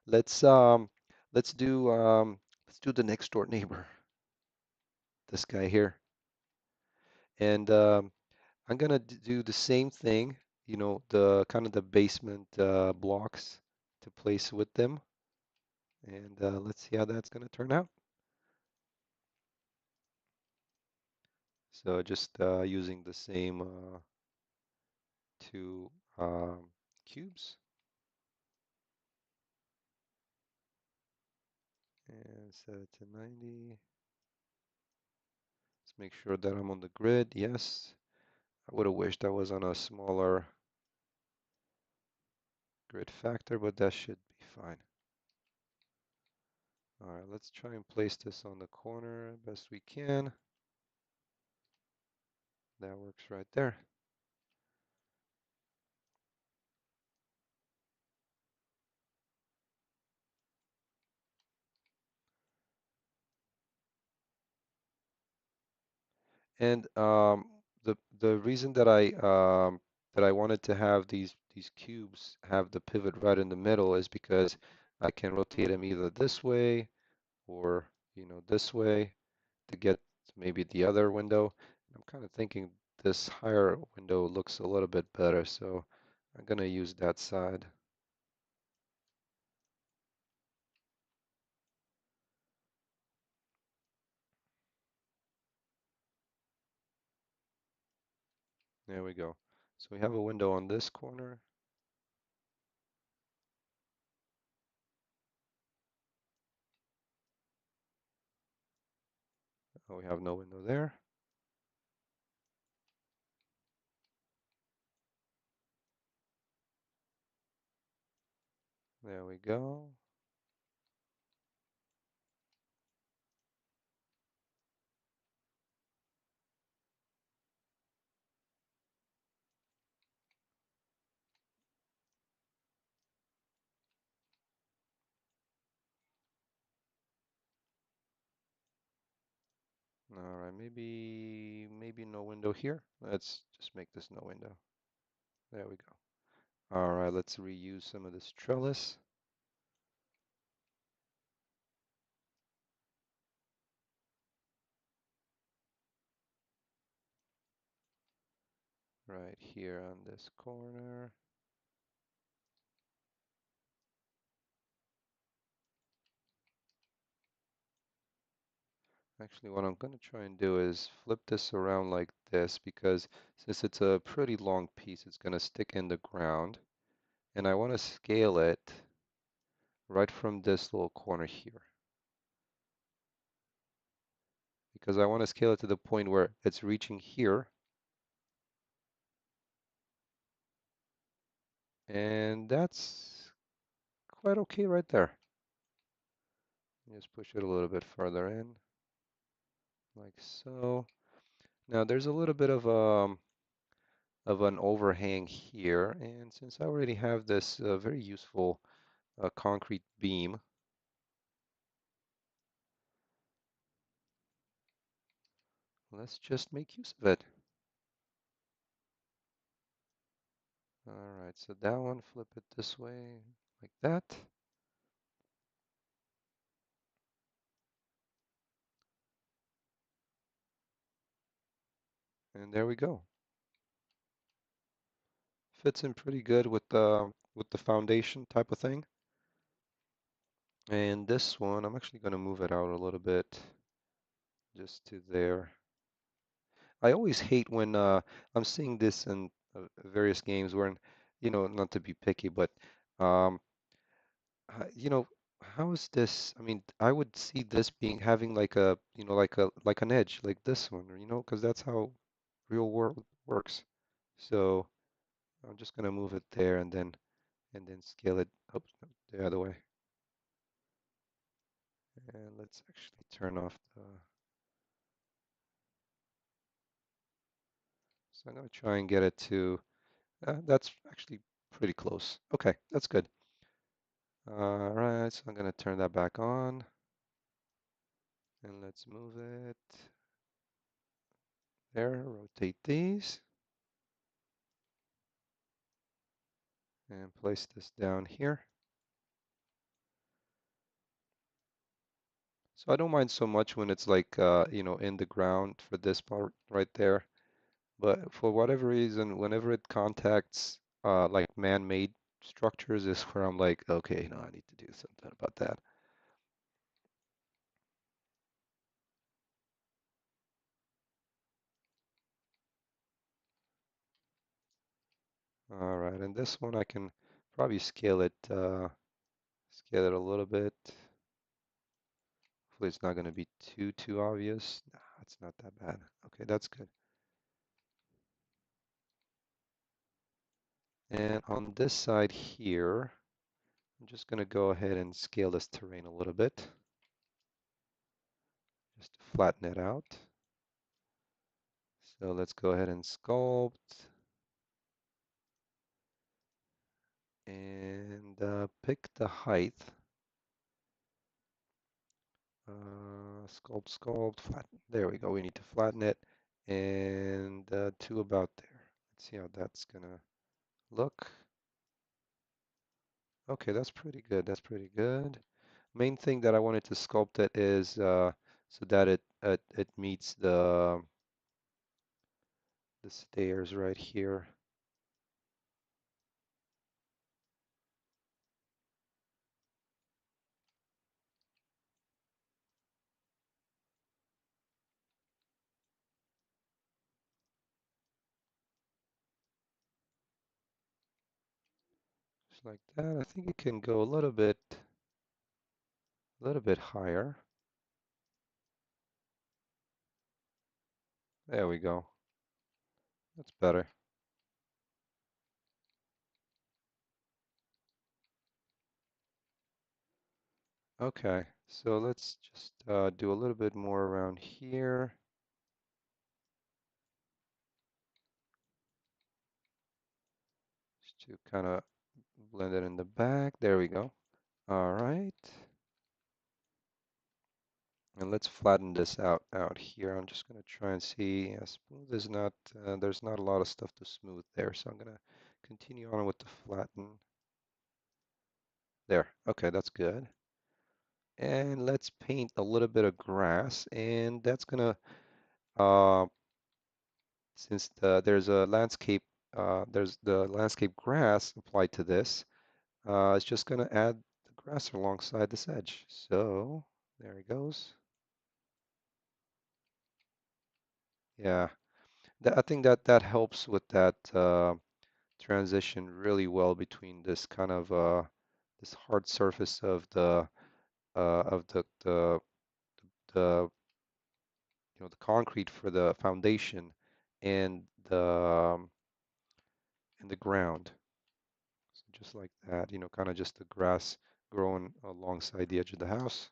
Let's um let's do let's do the next door neighbor, this guy here. And I'm gonna do the same thing, the kind of the basement blocks to place with them. And let's see how that's gonna turn out. So just using the same two cubes and set it to 90. Let's make sure that I'm on the grid. Yes, I would have wished I was on a smaller grid factor, but that should be fine. All right, let's try and place this on the corner best we can. That works right there. And the reason that I wanted to have these cubes have the pivot right in the middle is because I can rotate them either this way or this way to get maybe the other window. I'm kind of thinking this higher window looks a little bit better, so I'm gonna use that side. There we go. So we have a window on this corner. Oh, we have no window there. There we go. All right, maybe no window here. Let's just make this no window. There we go. All right, let's reuse some of this trellis right here on this corner. Actually, what I'm going to try and do is flip this around like this because since it's a pretty long piece, it's going to stick in the ground. And I want to scale it right from this little corner here because I want to scale it to the point where it's reaching here. And that's quite okay right there. Just push it a little bit further in like so. Now there's a little bit of an overhang here, and since I already have this very useful concrete beam, let's just make use of it. All right, so that one, flip it this way, like that. And there we go. Fits in pretty good with the foundation type of thing. And this one, I'm actually going to move it out a little bit just to there. I always hate when I'm seeing this in various games where, not to be picky, but um, you know, how is this? I mean, I would see this being having like a, like an edge, like this one, because that's how real world works. So I'm just gonna move it there and then scale it up the other way. And let's actually turn off the. So I'm gonna try and get it to. That's actually pretty close. Okay, that's good. All right, so I'm gonna turn that back on and let's move it there. Rotate these and place this down here. So I don't mind so much when it's like, in the ground for this part right there. But for whatever reason, whenever it contacts like man-made structures is where I'm like, okay, no, I need to do something about that. All right, and this one I can probably scale it a little bit. Hopefully it's not going to be too obvious. Nah, it's not that bad. Okay, that's good. And on this side here, I'm just going to go ahead and scale this terrain a little bit, just to flatten it out. So let's go ahead and sculpt and pick the height. Sculpt, flatten. There we go. We need to flatten it and to about there. Let's see how that's gonna look. Okay, that's pretty good. That's pretty good. Main thing that I wanted to sculpt it is so that it meets the stairs right here. Just like that. I think it can go a little bit higher. There we go. That's better. Okay, so let's just do a little bit more around here. Just to kind of blend it in the back. There we go. All right. And let's flatten this out here. I'm just going to try and see. Smooth is not, there's not a lot of stuff to smooth there. So I'm going to continue on with the flatten. There. Okay, that's good. And let's paint a little bit of grass. And that's going to, since there's a landscape, there's the landscape grass applied to this. It's just going to add the grass alongside this edge. So there it goes. Yeah, I think that helps with that transition really well between this kind of this hard surface of the the concrete for the foundation and the ground. So just like that, kind of just the grass growing alongside the edge of the house.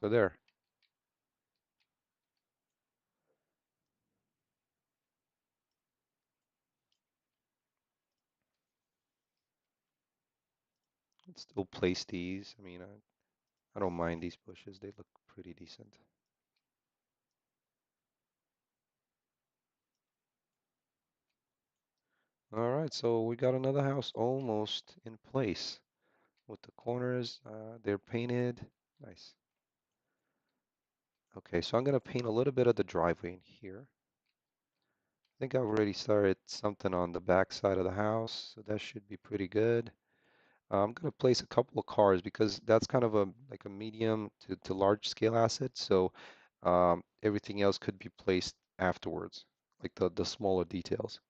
So there. Let's still place these. I mean, I don't mind these bushes. They look pretty decent. All right, so we got another house almost in place with the corners. They're painted. Nice. Okay, so I'm going to paint a little bit of the driveway in here. I think I've already started something on the back side of the house, so that should be pretty good. I'm going to place a couple of cars because that's kind of a like a medium to large scale asset. So everything else could be placed afterwards, like the smaller details.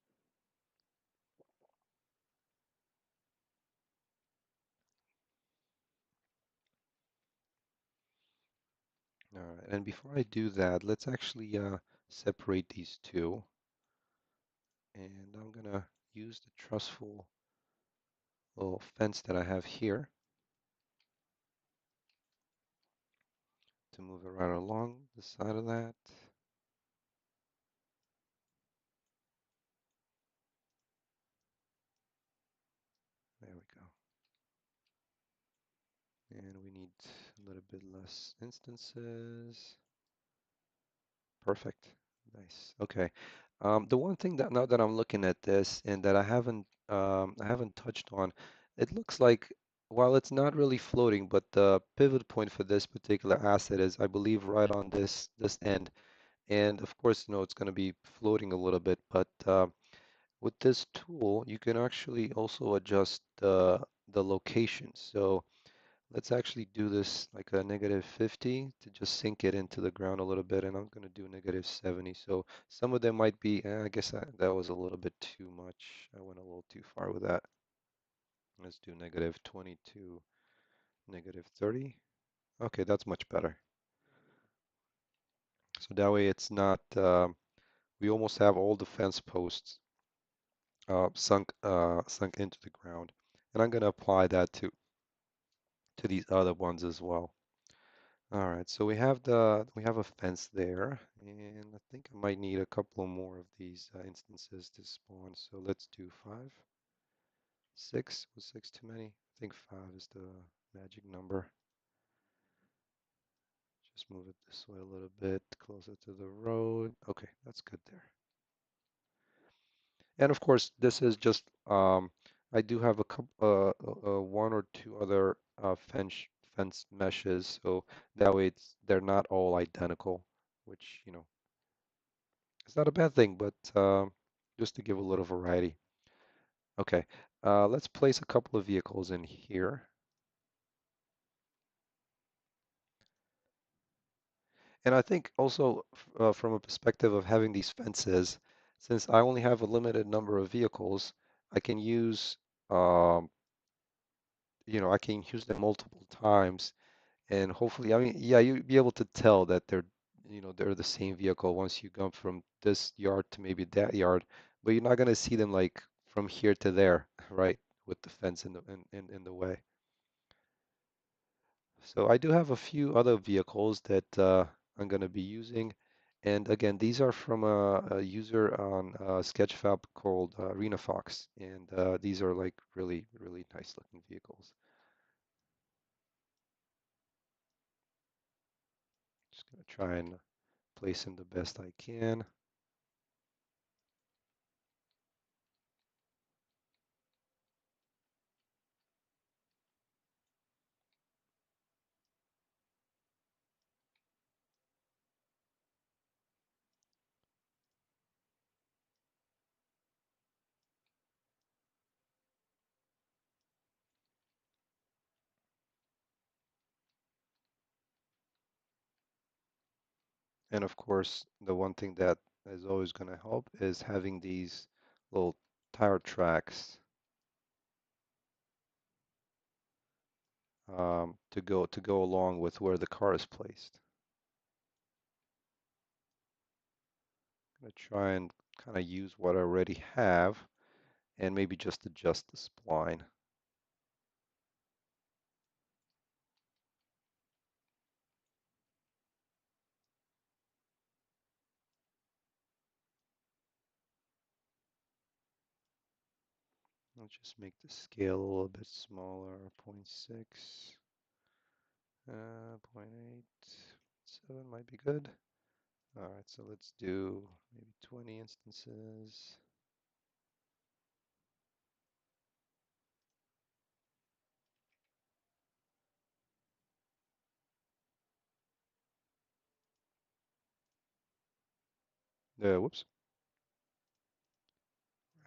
All right, and before I do that, let's actually separate these two. And I'm gonna use the trussful little fence that I have here to move it right along the side of that. There we go. And we need a little bit less instances. Perfect. Nice. Okay. The one thing that now that I'm looking at this and that I haven't touched on, it looks like while it's not really floating, but the pivot point for this particular asset is, I believe, right on this end. And of course, it's going to be floating a little bit, but with this tool, you can actually also adjust the location. So let's actually do this like a -50 to just sink it into the ground a little bit, and I'm going to do -70. So some of them might be, I guess that was a little bit too much. I went a little too far with that. Let's do -20 to -30. Okay, that's much better. So that way it's not, we almost have all the fence posts sunk into the ground. And I'm going to apply that to these other ones as well. All right, so we have a fence there, and I think I might need a couple more of these instances to spawn. So let's do 5. 6, was 6 too many? I think 5 is the magic number. Just move it this way a little bit, closer to the road. Okay, that's good there. And of course, this is just I do have a couple, one or two other fence meshes, so that way they're not all identical, which it's not a bad thing, but just to give a little variety. Okay, let's place a couple of vehicles in here. And I think also from a perspective of having these fences, since I only have a limited number of vehicles, I can use, um, I can use them multiple times, and hopefully, I mean, yeah, you'd be able to tell that they're the same vehicle once you go from this yard to maybe that yard, but you're not gonna see them like from here to there, right? With the fence in the way. So I do have a few other vehicles that I'm gonna be using, and again, these are from a user on Sketchfab called RenaFox, and these are like really, really nice looking vehicles. Just gonna try and place them the best I can. And of course, the one thing that is always going to help is having these little tire tracks to go along with where the car is placed. I'm going to try and kind of use what I already have and maybe just adjust the spline. I'll just make the scale a little bit smaller, 0.6, 0.8, 7 might be good. All right, so let's do maybe 20 instances. Whoops,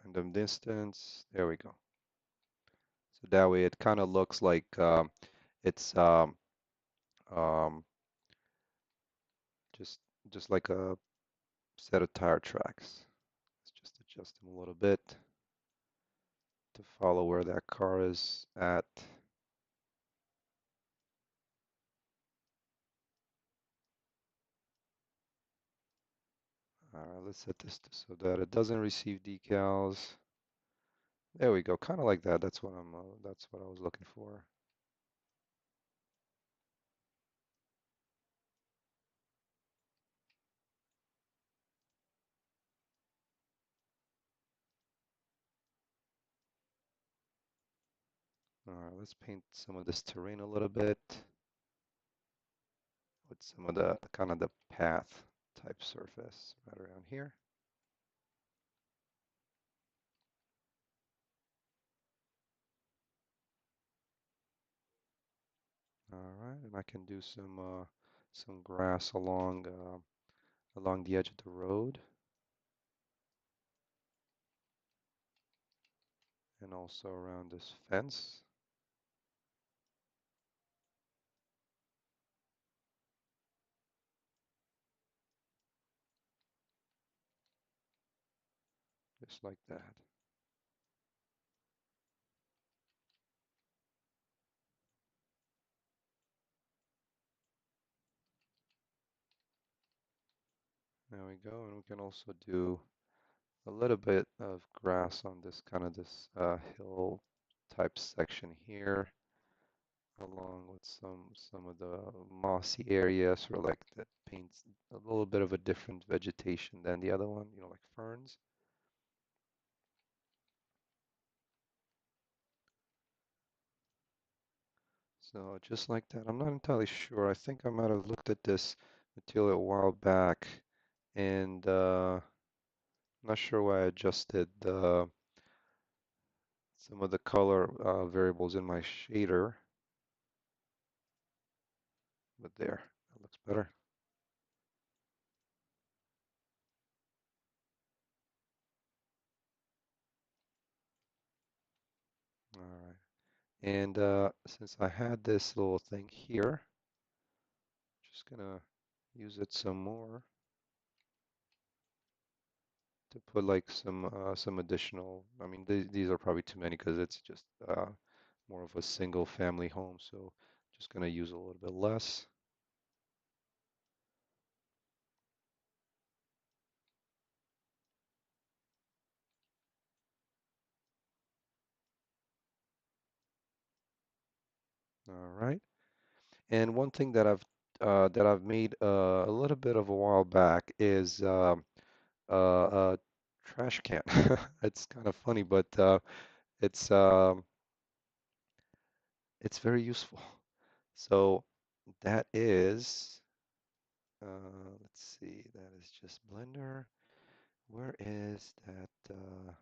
random distance. There we go. So that way it kind of looks like it's um, just just like a set of tire tracks. Let's just adjust them a little bit to follow where that car is at. All right, let's set this so that it doesn't receive decals. There we go, kind of like that. That's what I was looking for. All right, let's paint some of this terrain a little bit with some of the kind of the path type surface right around here. All right, and I can do some grass along the edge of the road and also around this fence, just like that. There we go, and we can also do a little bit of grass on this hill type section here, along with some of the mossy areas, or like that paints a little bit of a different vegetation than the other one, like ferns. So just like that, I'm not entirely sure. I think I might have looked at this material a while back, and I'm not sure why I adjusted some of the color variables in my shader, but there, that looks better. All right. And since I had this little thing here, just gonna use it some more to put like some additional. I mean, these are probably too many because it's just more of a single family home, so just gonna use a little bit less. All right. And one thing that I've made a little bit of a while back is a trash can. It's kind of funny, but it's um, it's very useful. So that is, let's see, that is just Blender. Where is that? At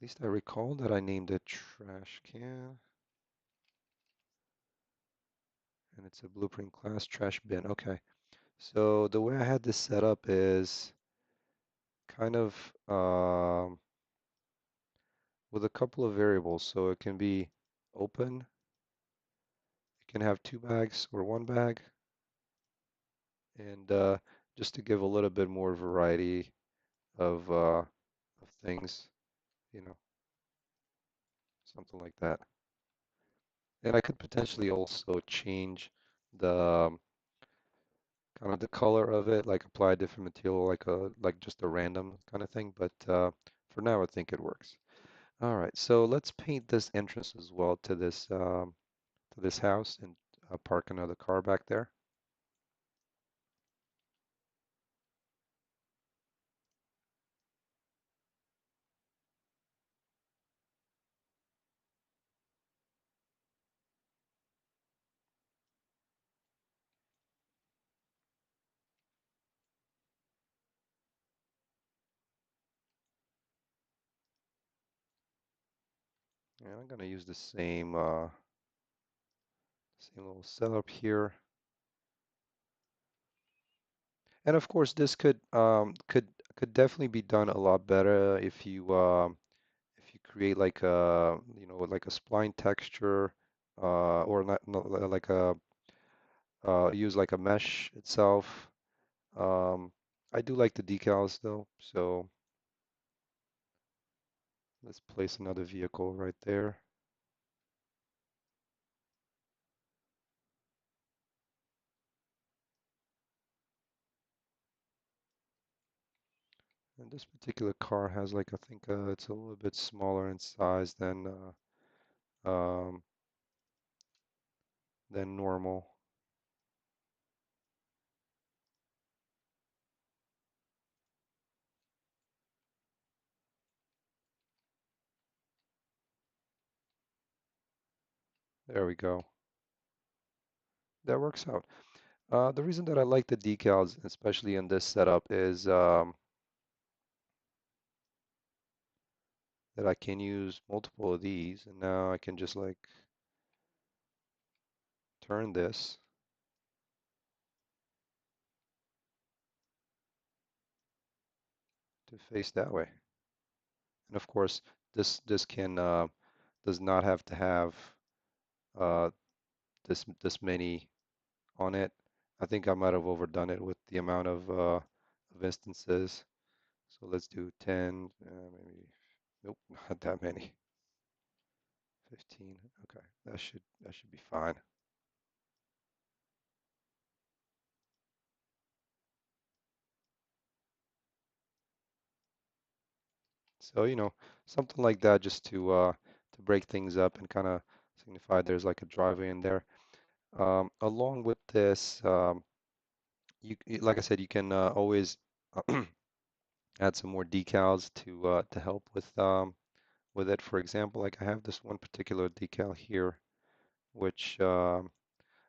least I recall that I named it trash can, and it's a blueprint class trash bin. Okay. So the way I had this set up is kind of with a couple of variables. So it can be open, it can have two bags or one bag, and just to give a little bit more variety of things, you know, something like that. And I could potentially also change the kind of the color of it, like apply a different material, like just a random kind of thing. But for now, I think it works. All right, so let's paint this entrance as well to this house and park another car back there. And I'm gonna use the same little setup here. And of course, this could definitely be done a lot better if you create like a like a spline texture or not like a use like a mesh itself. Um, I do like the decals though, so let's place another vehicle right there. And this particular car has like I think it's a little bit smaller in size than normal. There we go. That works out. The reason that I like the decals, especially in this setup, is that I can use multiple of these, and now I can just like turn this to face that way. And of course, this can does not have to have uh, this many on it. I think I might have overdone it with the amount of instances. So let's do 10, maybe. Nope, not that many. 15. Okay, that should be fine. So, something like that just to break things up and kind of signify there's like a driveway in there. Along with this, like I said, you can always add some more decals to help with it. For example, like I have this one particular decal here, which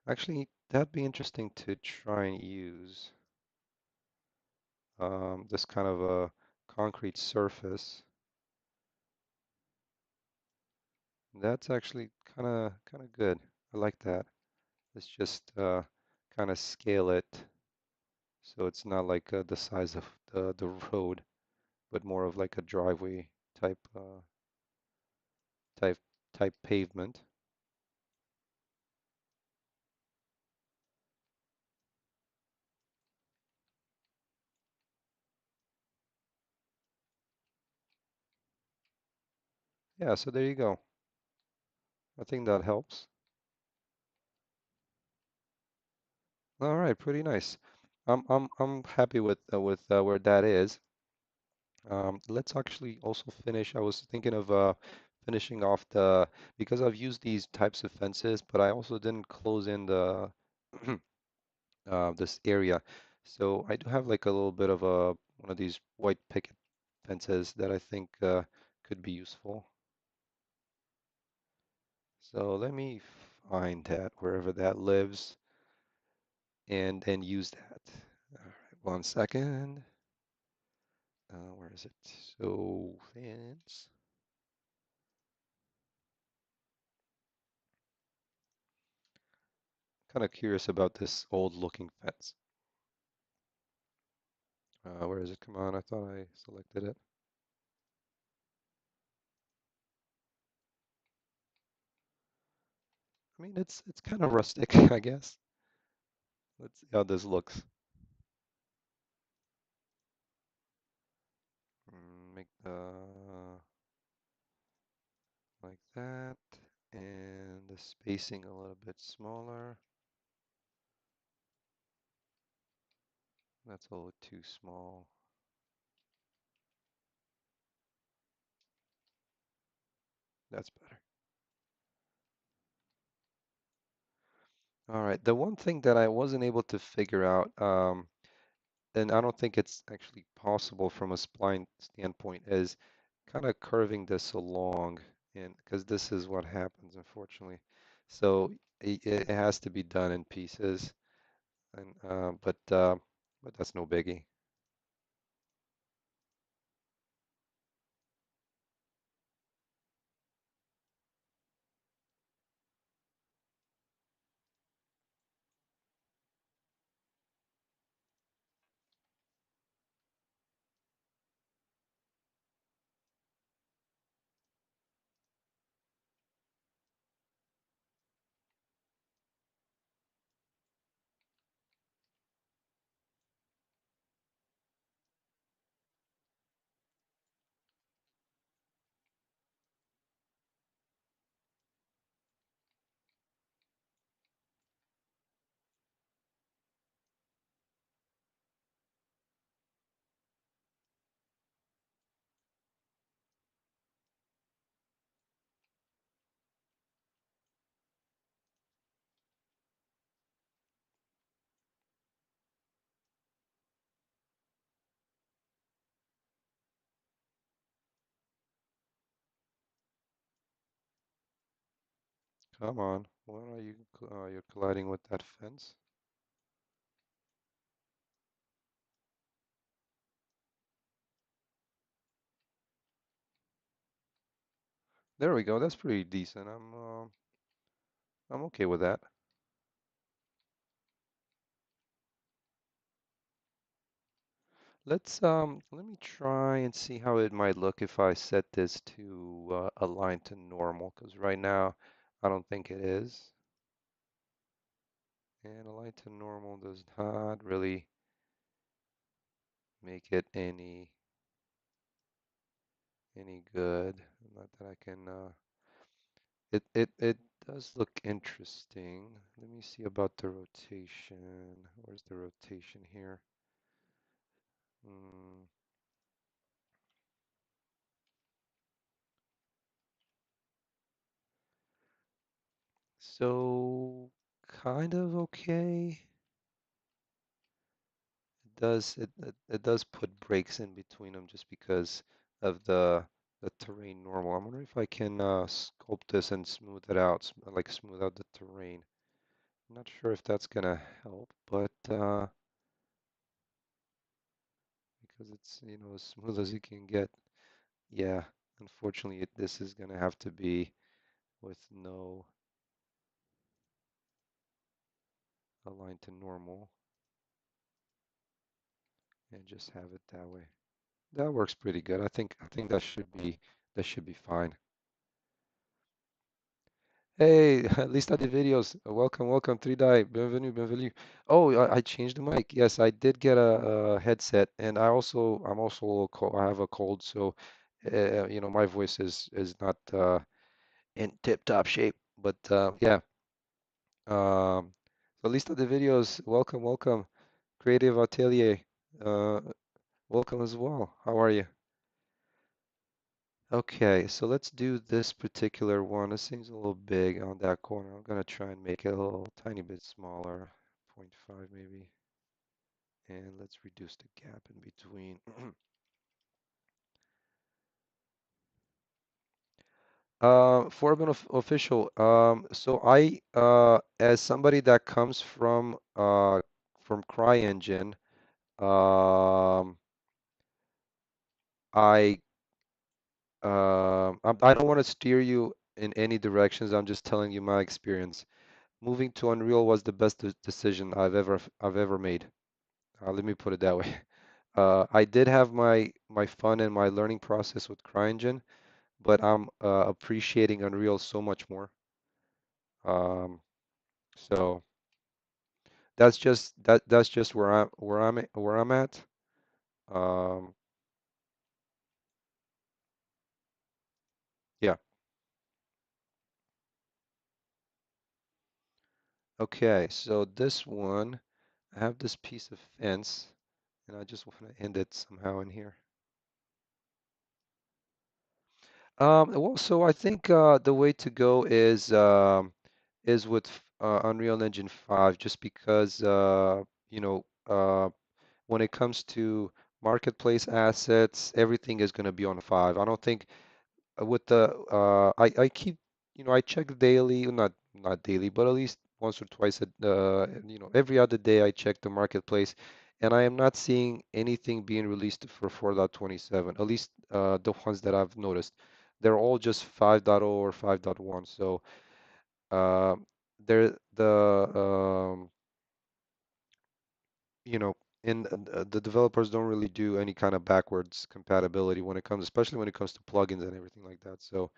actually that'd be interesting to try and use this kind of a concrete surface. That's actually kind of good. I like that. Let's just kind of scale it so it's not like the size of the road, but more of like a driveway type type type pavement. Yeah, so there you go. I think that helps. All right, pretty nice. I'm happy with where that is. Let's actually also finish. I was thinking of finishing off because I've used these types of fences, but I also didn't close in the this area. So I do have like a little bit of a one of these white picket fences that I think could be useful. So let me find that wherever that lives and then use that. All right, one second. Where is it? So fence. Kind of curious about this old looking fence. Where is it? Come on, I thought I selected it. I mean, it's kind of rustic, I guess. Let's see how this looks. Make the like that, and the spacing a little bit smaller. That's a little too small. That's better. All right. The one thing that I wasn't able to figure out, and I don't think it's actually possible from a spline standpoint, is kind of curving this along, and because this is what happens, unfortunately. So it has to be done in pieces, and but that's no biggie. Come on. What are you? You're colliding with that fence? There we go. That's pretty decent. I'm okay with that. Let me try and see how it might look if I set this to align to normal, because right now I don't think it is. And align to normal does not really make it any good. Not that I can it does look interesting. Let me see about the rotation. Where's the rotation here? Mm, so kind of okay. It does put breaks in between them just because of the terrain normal. I'm wondering if I can sculpt this and smooth it out, like smooth out the terrain. I'm not sure if that's gonna help, but because it's, you know, as smooth as you can get. Yeah, unfortunately, this is gonna have to be with no align to normal and just have it that way. That works pretty good. I think that should be fine. Hey, lista de videos. Welcome, welcome, 3 die. Bienvenue, bienvenue. Oh, I changed the mic. Yes, I did get a headset, and I'm also a little cold. I have a cold, so you know, my voice is not in tip-top shape. But yeah, um, so lista de videos. Welcome, welcome, Creative Atelier. Uh, welcome as well. How are you? Okay, so let's do this particular one. This seems a little big on that corner. I'm gonna try and make it a little tiny bit smaller, zero point 0.5 maybe. And let's reduce the gap in between. Foreman official. So as somebody that comes from CryEngine, um, I I don't want to steer you in any directions. I'm just telling you my experience. Moving to Unreal was the best decision I've ever made. Let me put it that way. I did have my fun and my learning process with CryEngine, but I'm appreciating Unreal so much more. Um, so that's just where I'm at. Um, yeah. Okay. So this one, I have this piece of fence, and I just want to end it somehow in here. Well, so I think the way to go is with Unreal Engine 5, just because you know when it comes to marketplace assets, everything is going to be on 5. I don't think with the I keep, you know, I check daily, not daily, but at least once or twice you know, every other day I check the marketplace, and I am not seeing anything being released for 4.27, at least the ones that I've noticed. They're all just 5.0 or 5.1. So uh, they're you know, the developers don't really do any kind of backwards compatibility when it comes, especially when it comes to plugins and everything like that. So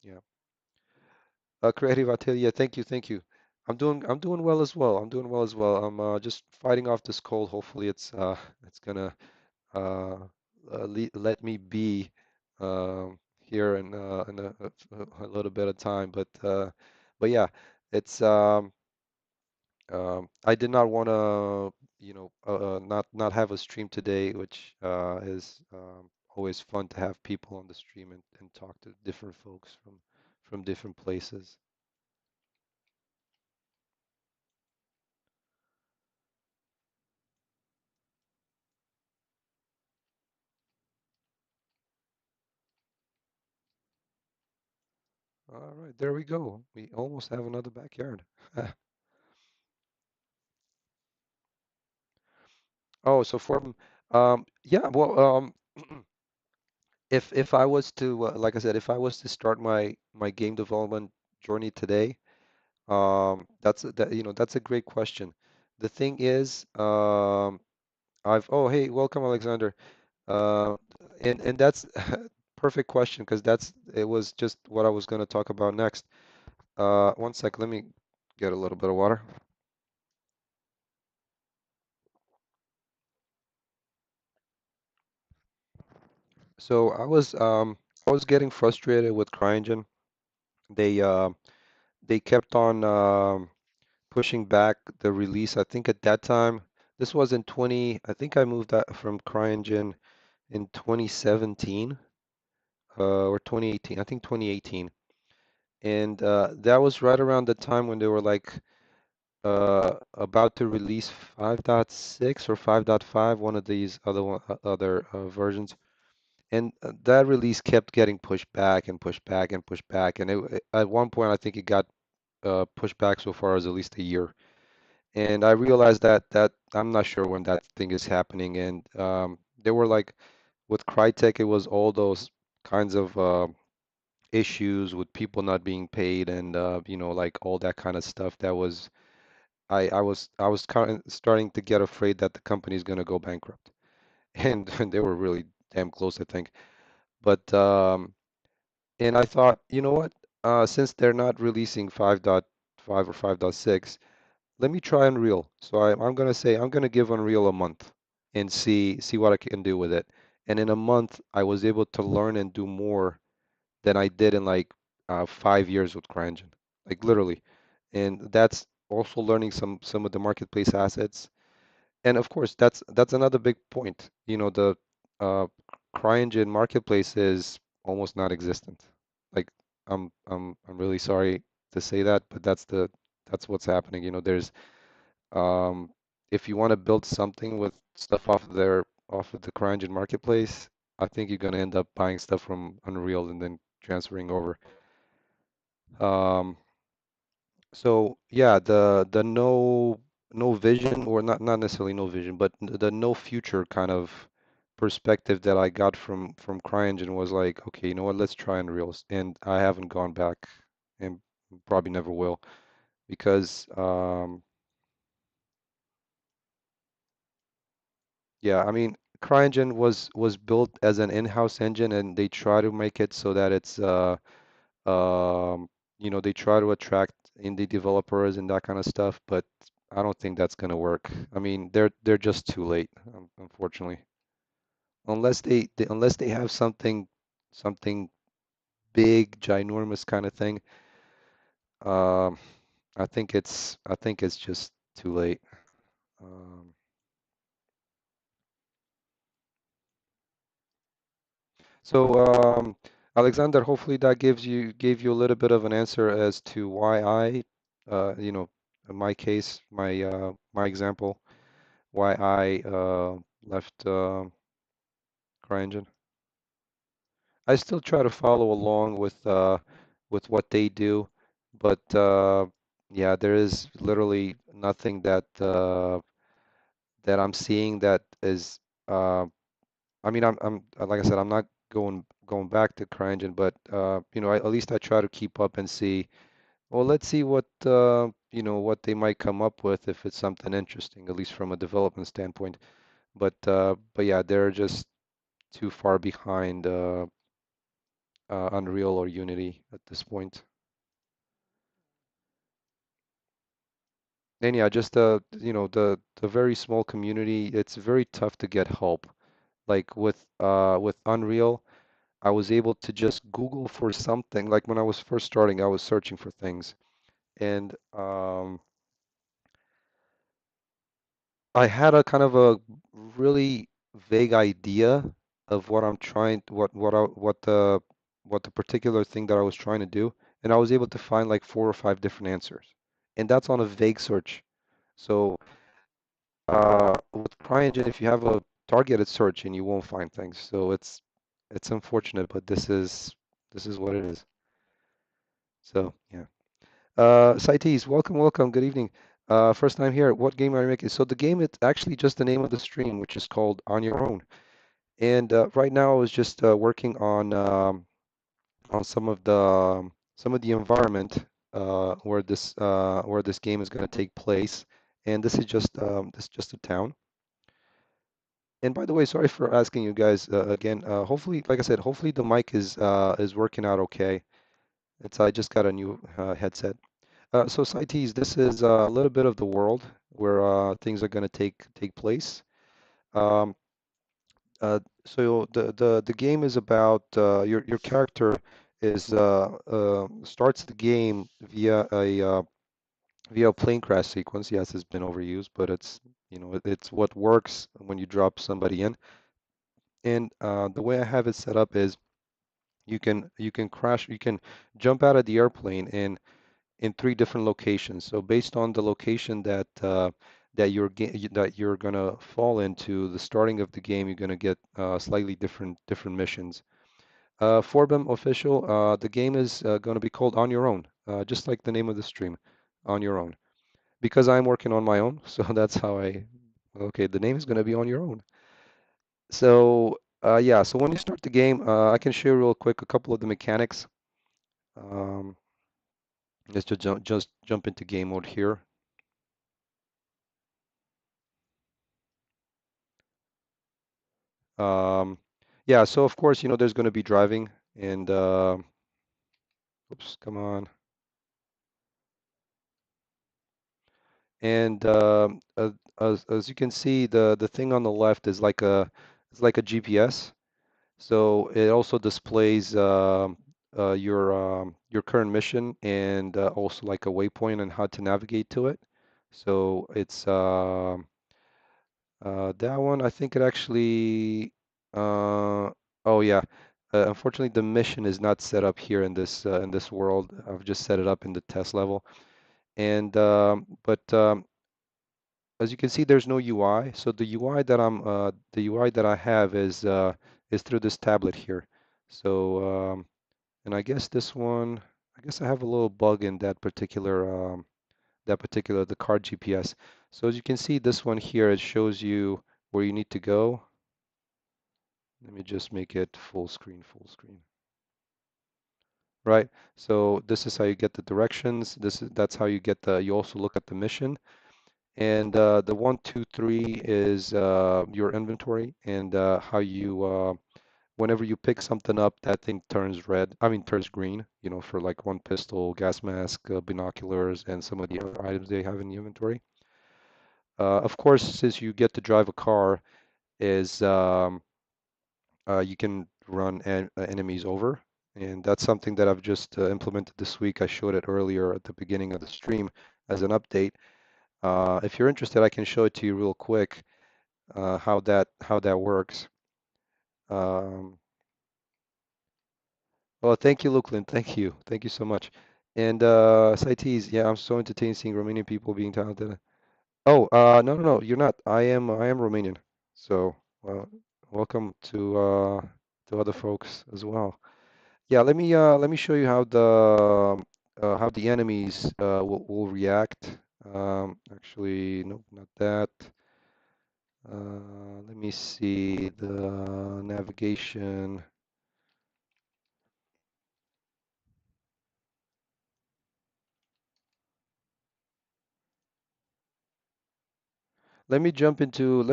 yeah. Creative Atelier, thank you, thank you. I'm doing well as well. I'm doing well as well. I'm just fighting off this cold. Hopefully it's gonna uh, let me be here in a little bit of time. But yeah, it's I did not want to, you know, not have a stream today, which is always fun to have people on the stream and talk to different folks from different places. All right, there we go. We almost have another backyard. Oh, so for yeah, well, if I was to like I said, if I was to start my game development journey today, that's a great question. The thing is, hey, welcome, Alexander. Uh, and that's perfect question because it was just what I was going to talk about next. One sec, let me get a little bit of water. So I was getting frustrated with CryEngine. They uh, they kept on pushing back the release. I think at that time, this was in 20. I think I moved out from CryEngine in 2017 or 2018. I think 2018, and that was right around the time when they were like about to release 5.6 or 5.5, one of these other versions. And that release kept getting pushed back and pushed back and pushed back. And at one point, I think it got pushed back so far as at least a year. And I realized that I'm not sure when that thing is happening. And they were like with Crytek, it was all those kinds of issues with people not being paid and like all that kind of stuff. That was I was kind of starting to get afraid that the company is going to go bankrupt. And they were really damn close, I think. But and I thought, you know what? Since they're not releasing 5.5 or 5.6, let me try Unreal. So I'm gonna say I'm gonna give Unreal a month and see what I can do with it. And in a month, I was able to learn and do more than I did in like 5 years with CryEngine, like literally. And that's also learning some of the marketplace assets. And of course, that's another big point. The uh, CryEngine marketplace is almost non-existent. Like I'm really sorry to say that, but that's what's happening. There's um, if you want to build something with stuff off of the CryEngine marketplace, I think you're gonna end up buying stuff from Unreal and then transferring over. Um, So yeah, the no vision, or not necessarily no vision, but the no future kind of perspective that I got from CryEngine was like, okay, you know what, let's try Unreal. And I haven't gone back and probably never will because yeah, I mean CryEngine was built as an in-house engine, and they try to make it so that it's Um, they try to attract indie developers and that kind of stuff, but I don't think that's gonna work. I mean, they're just too late, unfortunately. Unless they have something big, ginormous kind of thing. Um, I think it's just too late. Um, so, Alexander, hopefully that gave you a little bit of an answer as to why in my case, my example. Why I left CryEngine. I still try to follow along with what they do, but yeah, there is literally nothing that I'm seeing that is. Uh, I mean, I'm like I said, I'm not going back to CryEngine, but at least I try to keep up and see. Well, let's see what they might come up with if it's something interesting, at least from a development standpoint. But yeah, they're just too far behind Unreal or Unity at this point. And yeah, just the very small community, it's very tough to get help. Like with Unreal, I was able to just Google for something. Like when I was first starting, I was searching for things, and I had a kind of a really vague idea of what I'm trying, what the particular thing that I was trying to do, and I was able to find like 4 or 5 different answers, and that's on a vague search. So with CryEngine, if you have a targeted search, and you won't find things, so it's unfortunate, but this is what it is. So yeah. Saites, welcome, welcome. Good evening. First time here. What game are you making? So the game it's actually just the name of the stream, which is called On Your Own. And right now I was just working on some of the environment where this game is going to take place. And this is just a town. And by the way, sorry for asking you guys again. Hopefully, like I said, hopefully the mic is working out okay. It's I just got a new headset. So CITES, this is a little bit of the world where things are going to take place. Um, so the game is about your character is starts the game via a plane crash sequence. Yes, it's been overused, but it's it's what works when you drop somebody in. And the way I have it set up is you can jump out of the airplane in three different locations. So based on the location that you're gonna fall into, the starting of the game, you're gonna get slightly different missions. Forbem official, the game is gonna be called On Your Own, just like the name of the stream, On Your Own. Because I'm working on my own, so that's how okay, the name is gonna be On Your Own. So yeah, so when you start the game, I can share real quick a couple of the mechanics. Um, let's just jump into game mode here. Um, yeah, so of course, there's going to be driving and oops, come on. And as you can see, the thing on the left is like a GPS. So it also displays your current mission and also like a waypoint and how to navigate to it. So it's that one, I think it actually, oh yeah. Unfortunately, the mission is not set up here in this world. I've just set it up in the test level. And but as you can see, there's no UI. So the UI that I have is through this tablet here. So and I guess this one, I guess I have a little bug in that particular the car GPS. So as you can see, this one here, it shows you where you need to go. Let me just make it full screen, full screen. Right. So this is how you get the directions. That's how you get you also look at the mission. And the one, two, three is your inventory and how whenever you pick something up, that thing turns red. I mean, turns green, for like one pistol, gas mask, binoculars, and some of the other items they have in the inventory. Of course, since you get to drive a car, is you can run enemies over, and that's something that I've just implemented this week. I showed it earlier at the beginning of the stream as an update. If you're interested, I can show it to you real quick how that works. Um, well, thank you, Luklin. Thank you so much. And Saites, yeah, I'm so entertained seeing Romanian people being talented. Oh, no, no, no, you're not. I am Romanian. So, welcome to other folks as well. Yeah, let me show you how the enemies will react. Actually, nope, not that. Let me see the navigation. Let me jump into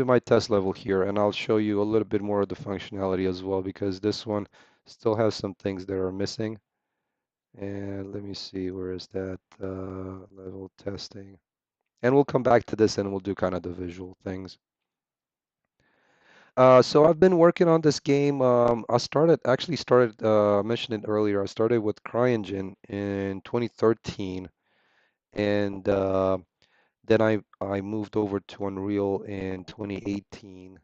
my test level here, and I'll show you a little bit more of the functionality as well because this one still has some things that are missing. And let me see, where is that level testing? And we'll come back to this and we'll do kind of the visual things. So I've been working on this game. Actually started, mentioned it earlier. I started with CryEngine in 2013, and then I moved over to Unreal in 2018.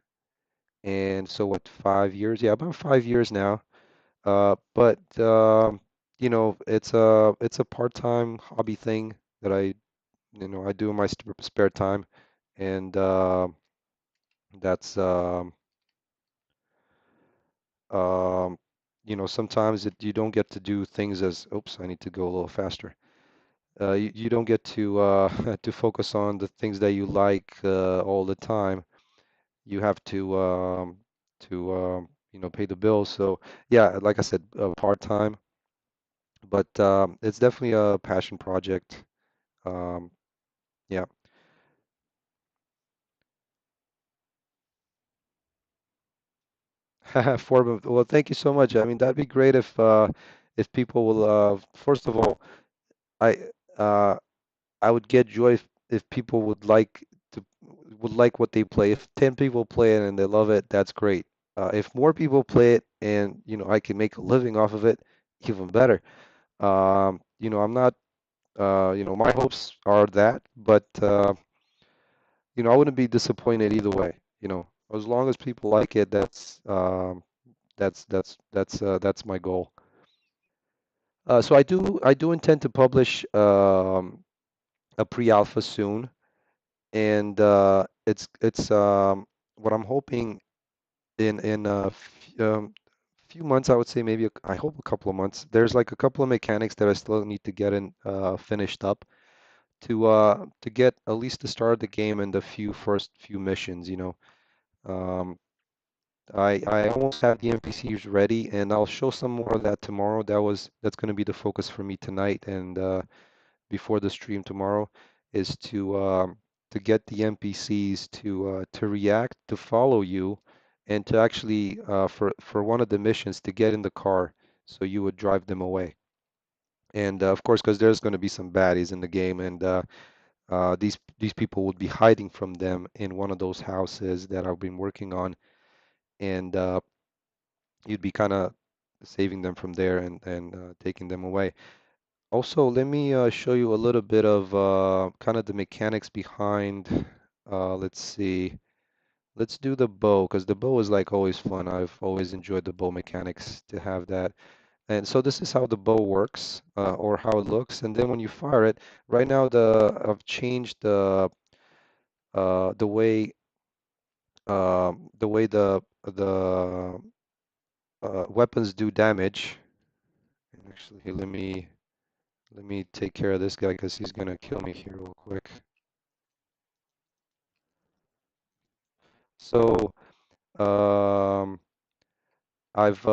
And so what, 5 years? Yeah, about 5 years now. But it's a part-time hobby thing that I do in my spare time, and that's um, sometimes you don't get to do things as, oops, I need to go a little faster. You don't get to to focus on the things that you like all the time. You have to pay the bills. So yeah, like I said, part-time, but it's definitely a passion project. Um, yeah. Well, thank you so much. I mean, that'd be great if people will first of all, I uh I would get joy if people would like what they play. If 10 people play it and they love it, that's great. If more people play it and I can make a living off of it, even better. I'm not my hopes are that, but I wouldn't be disappointed either way. As long as people like it, that's my goal. So I do intend to publish a pre-alpha soon, and it's what I'm hoping in few months. I would say maybe I hope a couple of months. There's like a couple of mechanics that I still need to get in finished up to get at least the start of the game and the first few missions. Um, I almost have the NPCs ready, and I'll show some more of that tomorrow. That's going to be the focus for me tonight and before the stream tomorrow is to get the NPCs to react, to follow you, and to actually for one of the missions to get in the car so you would drive them away. And of course, because there's going to be some baddies in the game, and these people would be hiding from them in one of those houses that I've been working on, and you'd be kind of saving them from there and taking them away. Also, let me show you a little bit of kind of the mechanics behind. Let's see. Let's do the bow because the bow is like always fun. I've always enjoyed the bow mechanics to have that. And so this is how the bow works or how it looks. And then when you fire it, right now I've changed the way the weapons do damage. And actually, here, let me take care of this guy because he's gonna kill me here real quick. So um, I've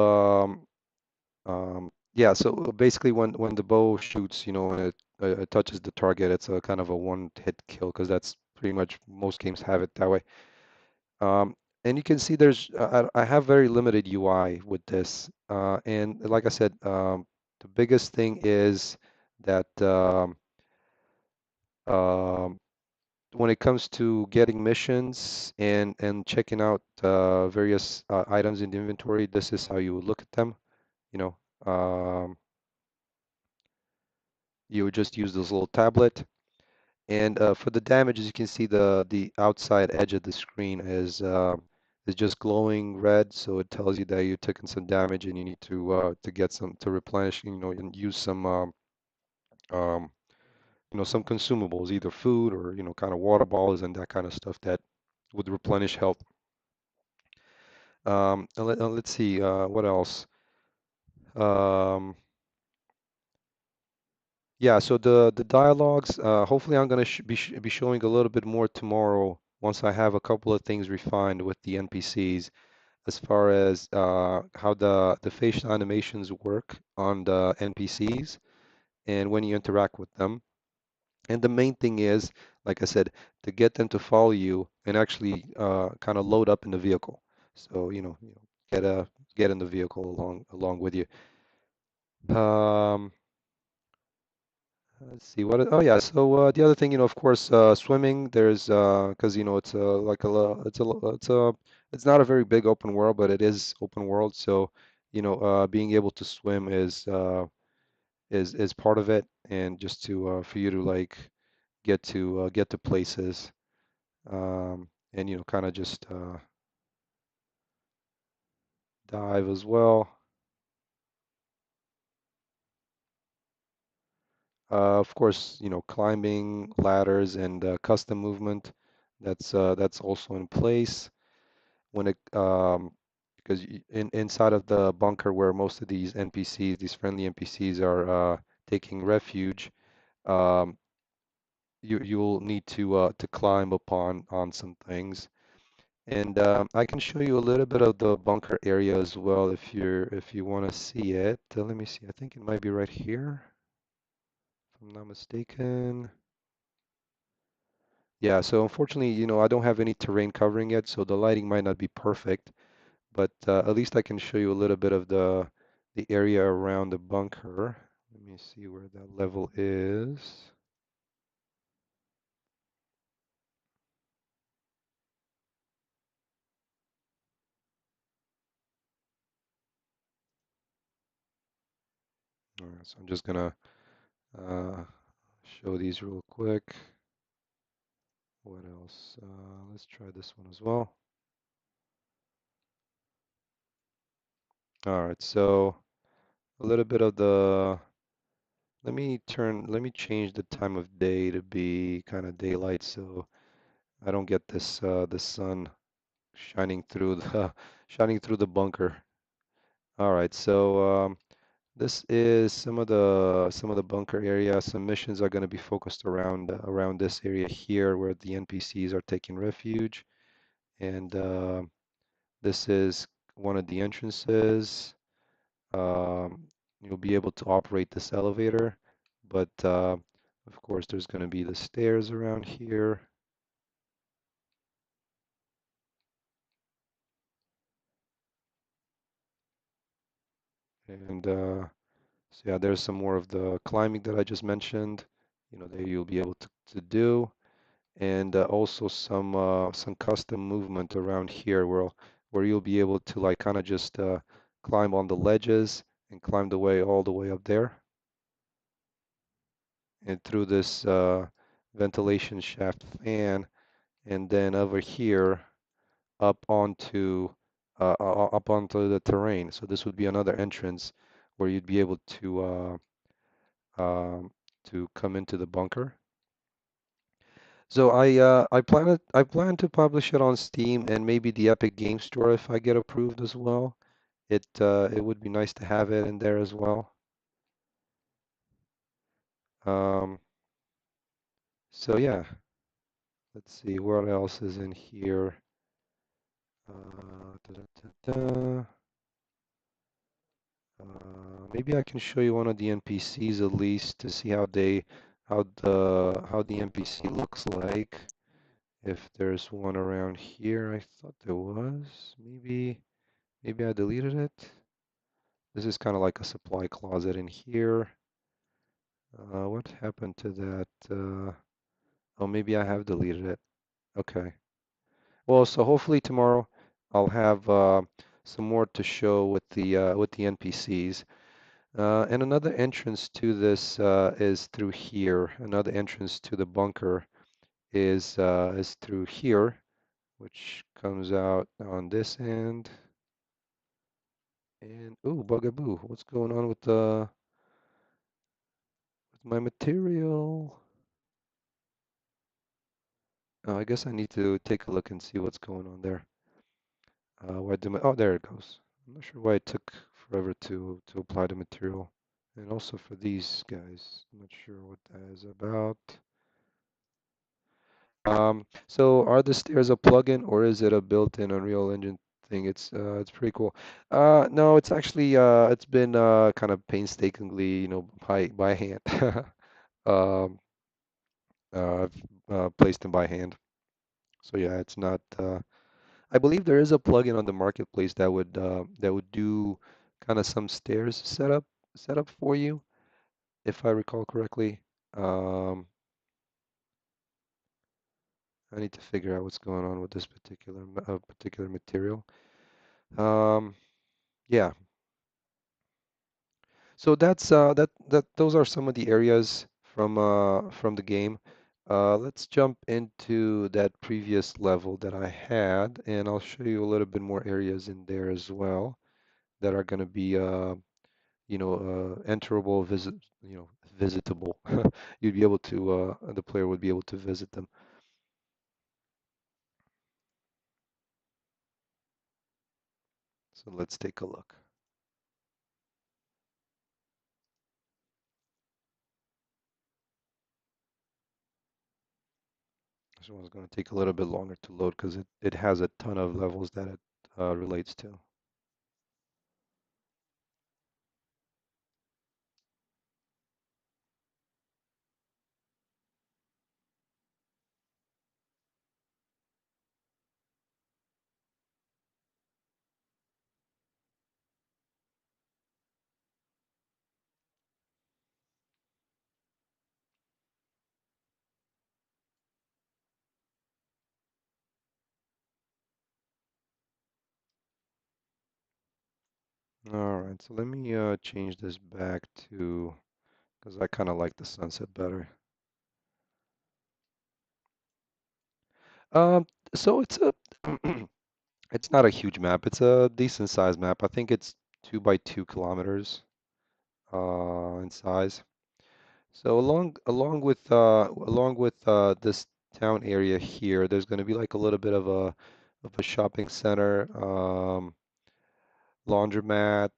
yeah. So basically, when the bow shoots, and it touches the target, it's a kind of a one-hit kill because that's pretty much most games have it that way. Um, and you can see I have very limited UI with this, and like I said, the biggest thing is that um, when it comes to getting missions and checking out various items in the inventory, this is how you would look at them. You know, you would just use this little tablet. And for the damage, as you can see, the outside edge of the screen is just glowing red, so it tells you that you've taken some damage and you need to get some to replenish, and use um, some consumables, either food or kind of water bottles and that kind of stuff that would replenish health. Let's see, what else? Um, yeah, so the dialogues, hopefully I'm going to be showing a little bit more tomorrow once I have a couple of things refined with the NPCs as far as how the facial animations work on the NPCs and when you interact with them. And the main thing is, like I said, to get them to follow you and actually kind of load up in the vehicle. So, get a get in the vehicle along with you. Um, let's see oh yeah, so the other thing, of course, swimming. There's because it's like it's not a very big open world, but it is open world. So being able to swim is part of it, and just to for you to like get to places, and kind of just dive as well. Of course, climbing ladders and custom movement. That's also in place when it because inside of the bunker where most of these NPCs, these friendly NPCs are taking refuge, um, you'll need to climb upon on some things. And I can show you a little bit of the bunker area as well if you want to see it. Let me see. I think it might be right here, if I'm not mistaken. Yeah, so unfortunately, I don't have any terrain covering it, so the lighting might not be perfect, but at least I can show you a little bit of the area around the bunker. Let me see where that level is. All right, so I'm just gonna uh, show these real quick. What else? Let's try this one as well. All right, so a little bit of let me change the time of day to be kind of daylight so I don't get this sun shining through the shining through the bunker. All right, so this is some of the bunker area. Some missions are going to be focused around this area here where the NPCs are taking refuge, and this is one of the entrances. Um, you'll be able to operate this elevator, but of course there's going to be the stairs around here. And so yeah, there's some more of the climbing that I just mentioned, that you'll be able to do. And also some custom movement around here where you'll be able to like kind of just climb on the ledges and climb the way all the way up there and through this ventilation shaft fan, and then over here up onto up onto the terrain. So this would be another entrance where you'd be able to come into the bunker. So I plan to publish it on Steam and maybe the Epic Game Store if I get approved as well. It would be nice to have it in there as well. Um, so yeah, let's see what else is in here. Da, da, da, da. Maybe I can show you one of the NPCs at least to see how the NPC looks like. If there's one around here, I thought there was. Maybe I deleted it. This is kind of like a supply closet in here. What happened to that? Oh, maybe I have deleted it. Okay. Well, so hopefully tomorrow I'll have some more to show with the NPCs. And another entrance to this is through here. Another entrance to the bunker is through here, which comes out on this end. And ooh, bugaboo! What's going on with the with my material? I guess I need to take a look and see what's going on there. Why do my, oh, there it goes. I'm not sure why it took forever to apply the material. And also for these guys, I'm not sure what that is about. So are the stairs a plugin or is it a built-in Unreal Engine thing? It's pretty cool. No, it's actually it's been kind of painstakingly, by hand. Um, I've placed them by hand. So yeah, it's not. I believe there is a plugin on the marketplace that would do kind of some stairs setup for you, if I recall correctly. Um, I need to figure out what's going on with this particular material. Um, yeah. So that those are some of the areas from the game. Let's jump into that previous level that I had, and I'll show you a little bit more areas in there as well that are going to be enterable, visitable. You'd be able to the player would be able to visit them. So let's take a look. This one's going to take a little bit longer to load because it has a ton of levels that it relates to. All right, so let me change this back to, because I kind of like the sunset better. Um, so it's a, it's not a huge map. It's a decent sized map. I think it's 2 by 2 kilometers in size. So along with this town area here, there's going to be like a little bit of a shopping center, laundromat,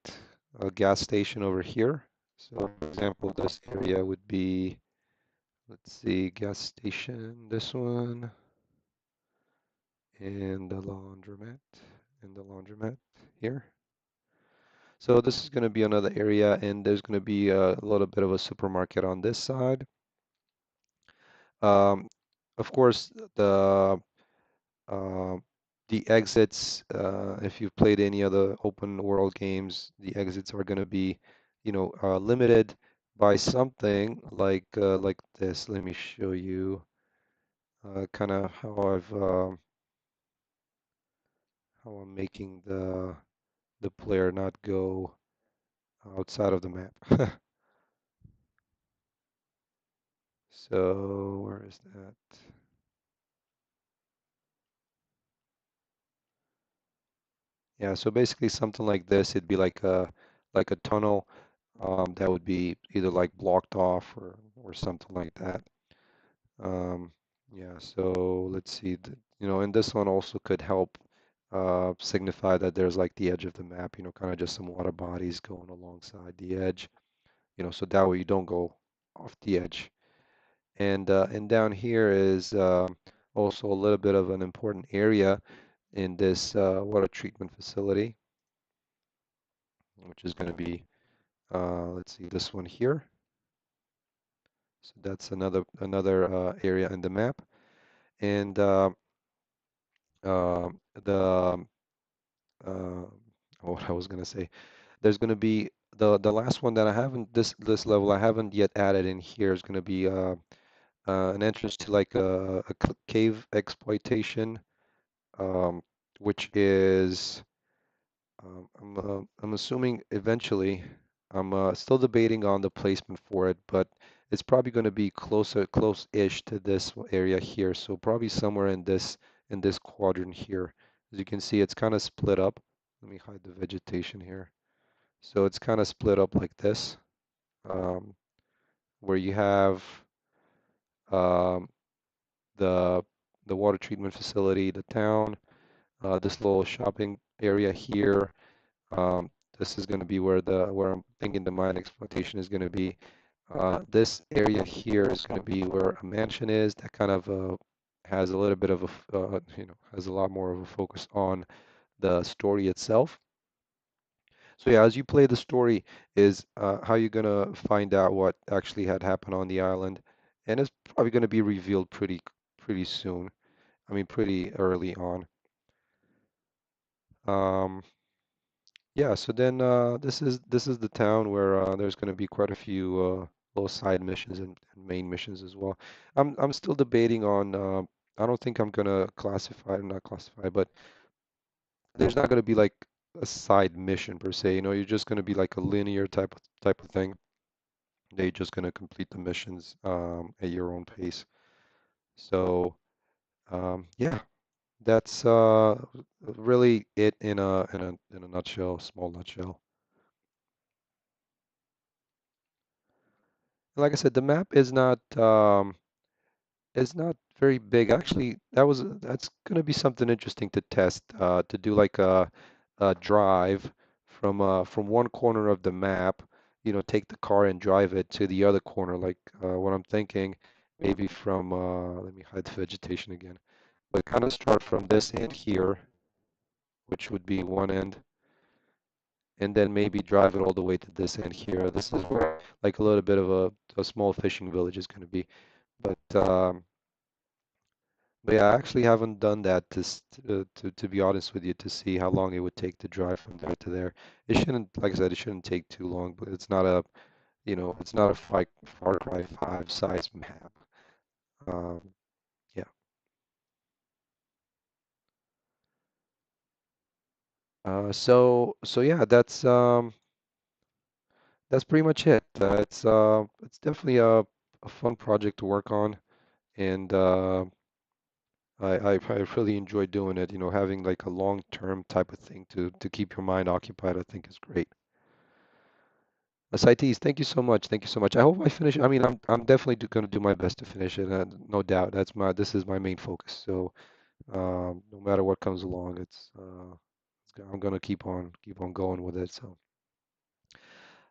a gas station over here. So for example, this area would be, let's see, gas station, this one, and the laundromat here. So this is going to be another area, and there's going to be a little bit of a supermarket on this side. Um, of course, uh, the exits, if you've played any other open world games, the exits are going to be, limited by something like this. Let me show you kind of how I'm making the player not go outside of the map. So where is that? Yeah, so basically something like this, it'd be like a tunnel that would be either like blocked off or something like that. Um, yeah, so let's see, and this one also could help signify that there's like the edge of the map, kind of just some water bodies going alongside the edge, so that way you don't go off the edge. And down here is also a little bit of an important area in this water treatment facility, which is going to be, let's see, this one here. So that's another area in the map. And the uh, what I was going to say, there's going to be the last one that I haven't this level I haven't yet added in here is going to be an entrance to like a cave exploitation, um, which is I'm assuming eventually. I'm still debating on the placement for it, but it's probably going to be close-ish to this area here. So probably somewhere in this quadrant here. As you can see, it's kind of split up. Let me hide the vegetation here. So it's kind of split up like this, um, where you have um, the the water treatment facility, the town, this little shopping area here. Um, this is going to be where I'm thinking the mine exploitation is going to be. This area here is going to be where a mansion is that kind of has a little bit of has a lot more of a focus on the story itself. So yeah, as you play the story is how you're going to find out what actually had happened on the island, and it's probably going to be revealed pretty soon. I mean, pretty early on. Um, Yeah, so then this is the town where there's going to be quite a few little side missions and main missions as well. I'm still debating on. I don't think I'm gonna classify, not classify, but there's not gonna be like a side mission per se. You're just gonna be like a linear type of thing. They're just gonna complete the missions at your own pace. So yeah, that's really it in a nutshell, small nutshell. Like I said, the map is not very big. Actually, that's going to be something interesting to test. To do like drive from one corner of the map, take the car and drive it to the other corner. Like what I'm thinking, maybe from let me hide the vegetation again, but kind of start from this end here, which would be one end, and then maybe drive it all the way to this end here. This is where like a little bit of a small fishing village is going to be. But but yeah, I actually haven't done that to be honest with you, to see how long it would take to drive from there to there. It shouldn't, like I said, it shouldn't take too long, but it's not a, it's not a Far Cry 5 size map. Um, yeah. So yeah, that's pretty much it. It's definitely a fun project to work on, and I really enjoy doing it. Having like a long-term type of thing to keep your mind occupied, I think is great. Saitis, thank you so much. Thank you so much. I hope I finish. I mean, I'm definitely going to do my best to finish it, no doubt. This is my main focus. So no matter what comes along, I'm going to keep on going with it. So.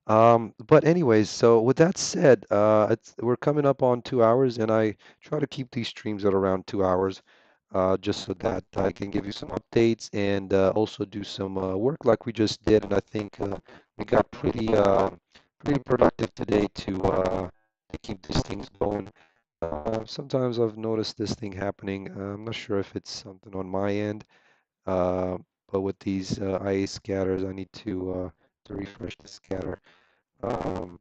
But anyways, so with that said, we're coming up on 2 hours, and I try to keep these streams at around 2 hours, just so that I can give you some updates and also do some work like we just did. And I think we got pretty productive today to keep these things going. Sometimes I've noticed this thing happening. I'm not sure if it's something on my end, uh, but with these IA scatters, I need to refresh the scatter. Um,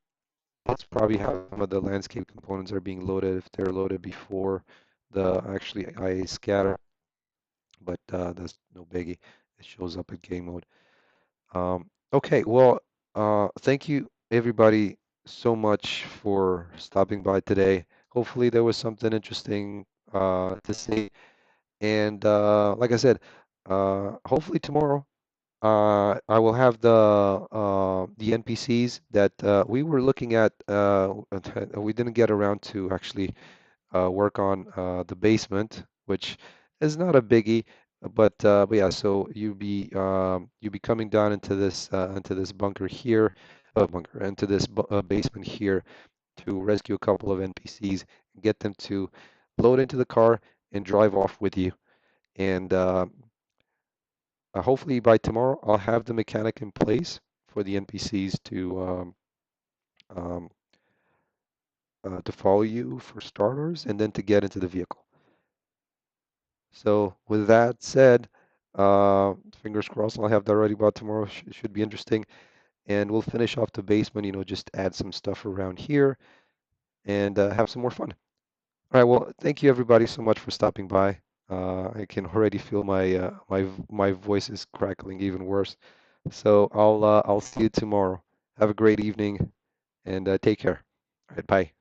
that's probably how some of the landscape components are being loaded if they're loaded before the actually IA scatter, but that's no biggie. It shows up in game mode. Okay, well, thank you everybody so much for stopping by today. Hopefully there was something interesting to see. And like I said, hopefully tomorrow I will have the NPCs that we were looking at. We didn't get around to actually work on the basement, which is not a biggie. But yeah, so you be coming down into this bunker here, bunker into this basement here to rescue a couple of NPCs and get them to load into the car and drive off with you. And hopefully by tomorrow, I'll have the mechanic in place for the NPCs um, to follow you for starters, and then to get into the vehicle. So with that said, fingers crossed, I'll have that ready by tomorrow. Should be interesting, and we'll finish off the basement. Just add some stuff around here and have some more fun. All right. Well, thank you everybody so much for stopping by. I can already feel my voice is crackling even worse. So I'll see you tomorrow. Have a great evening and take care. All right, bye.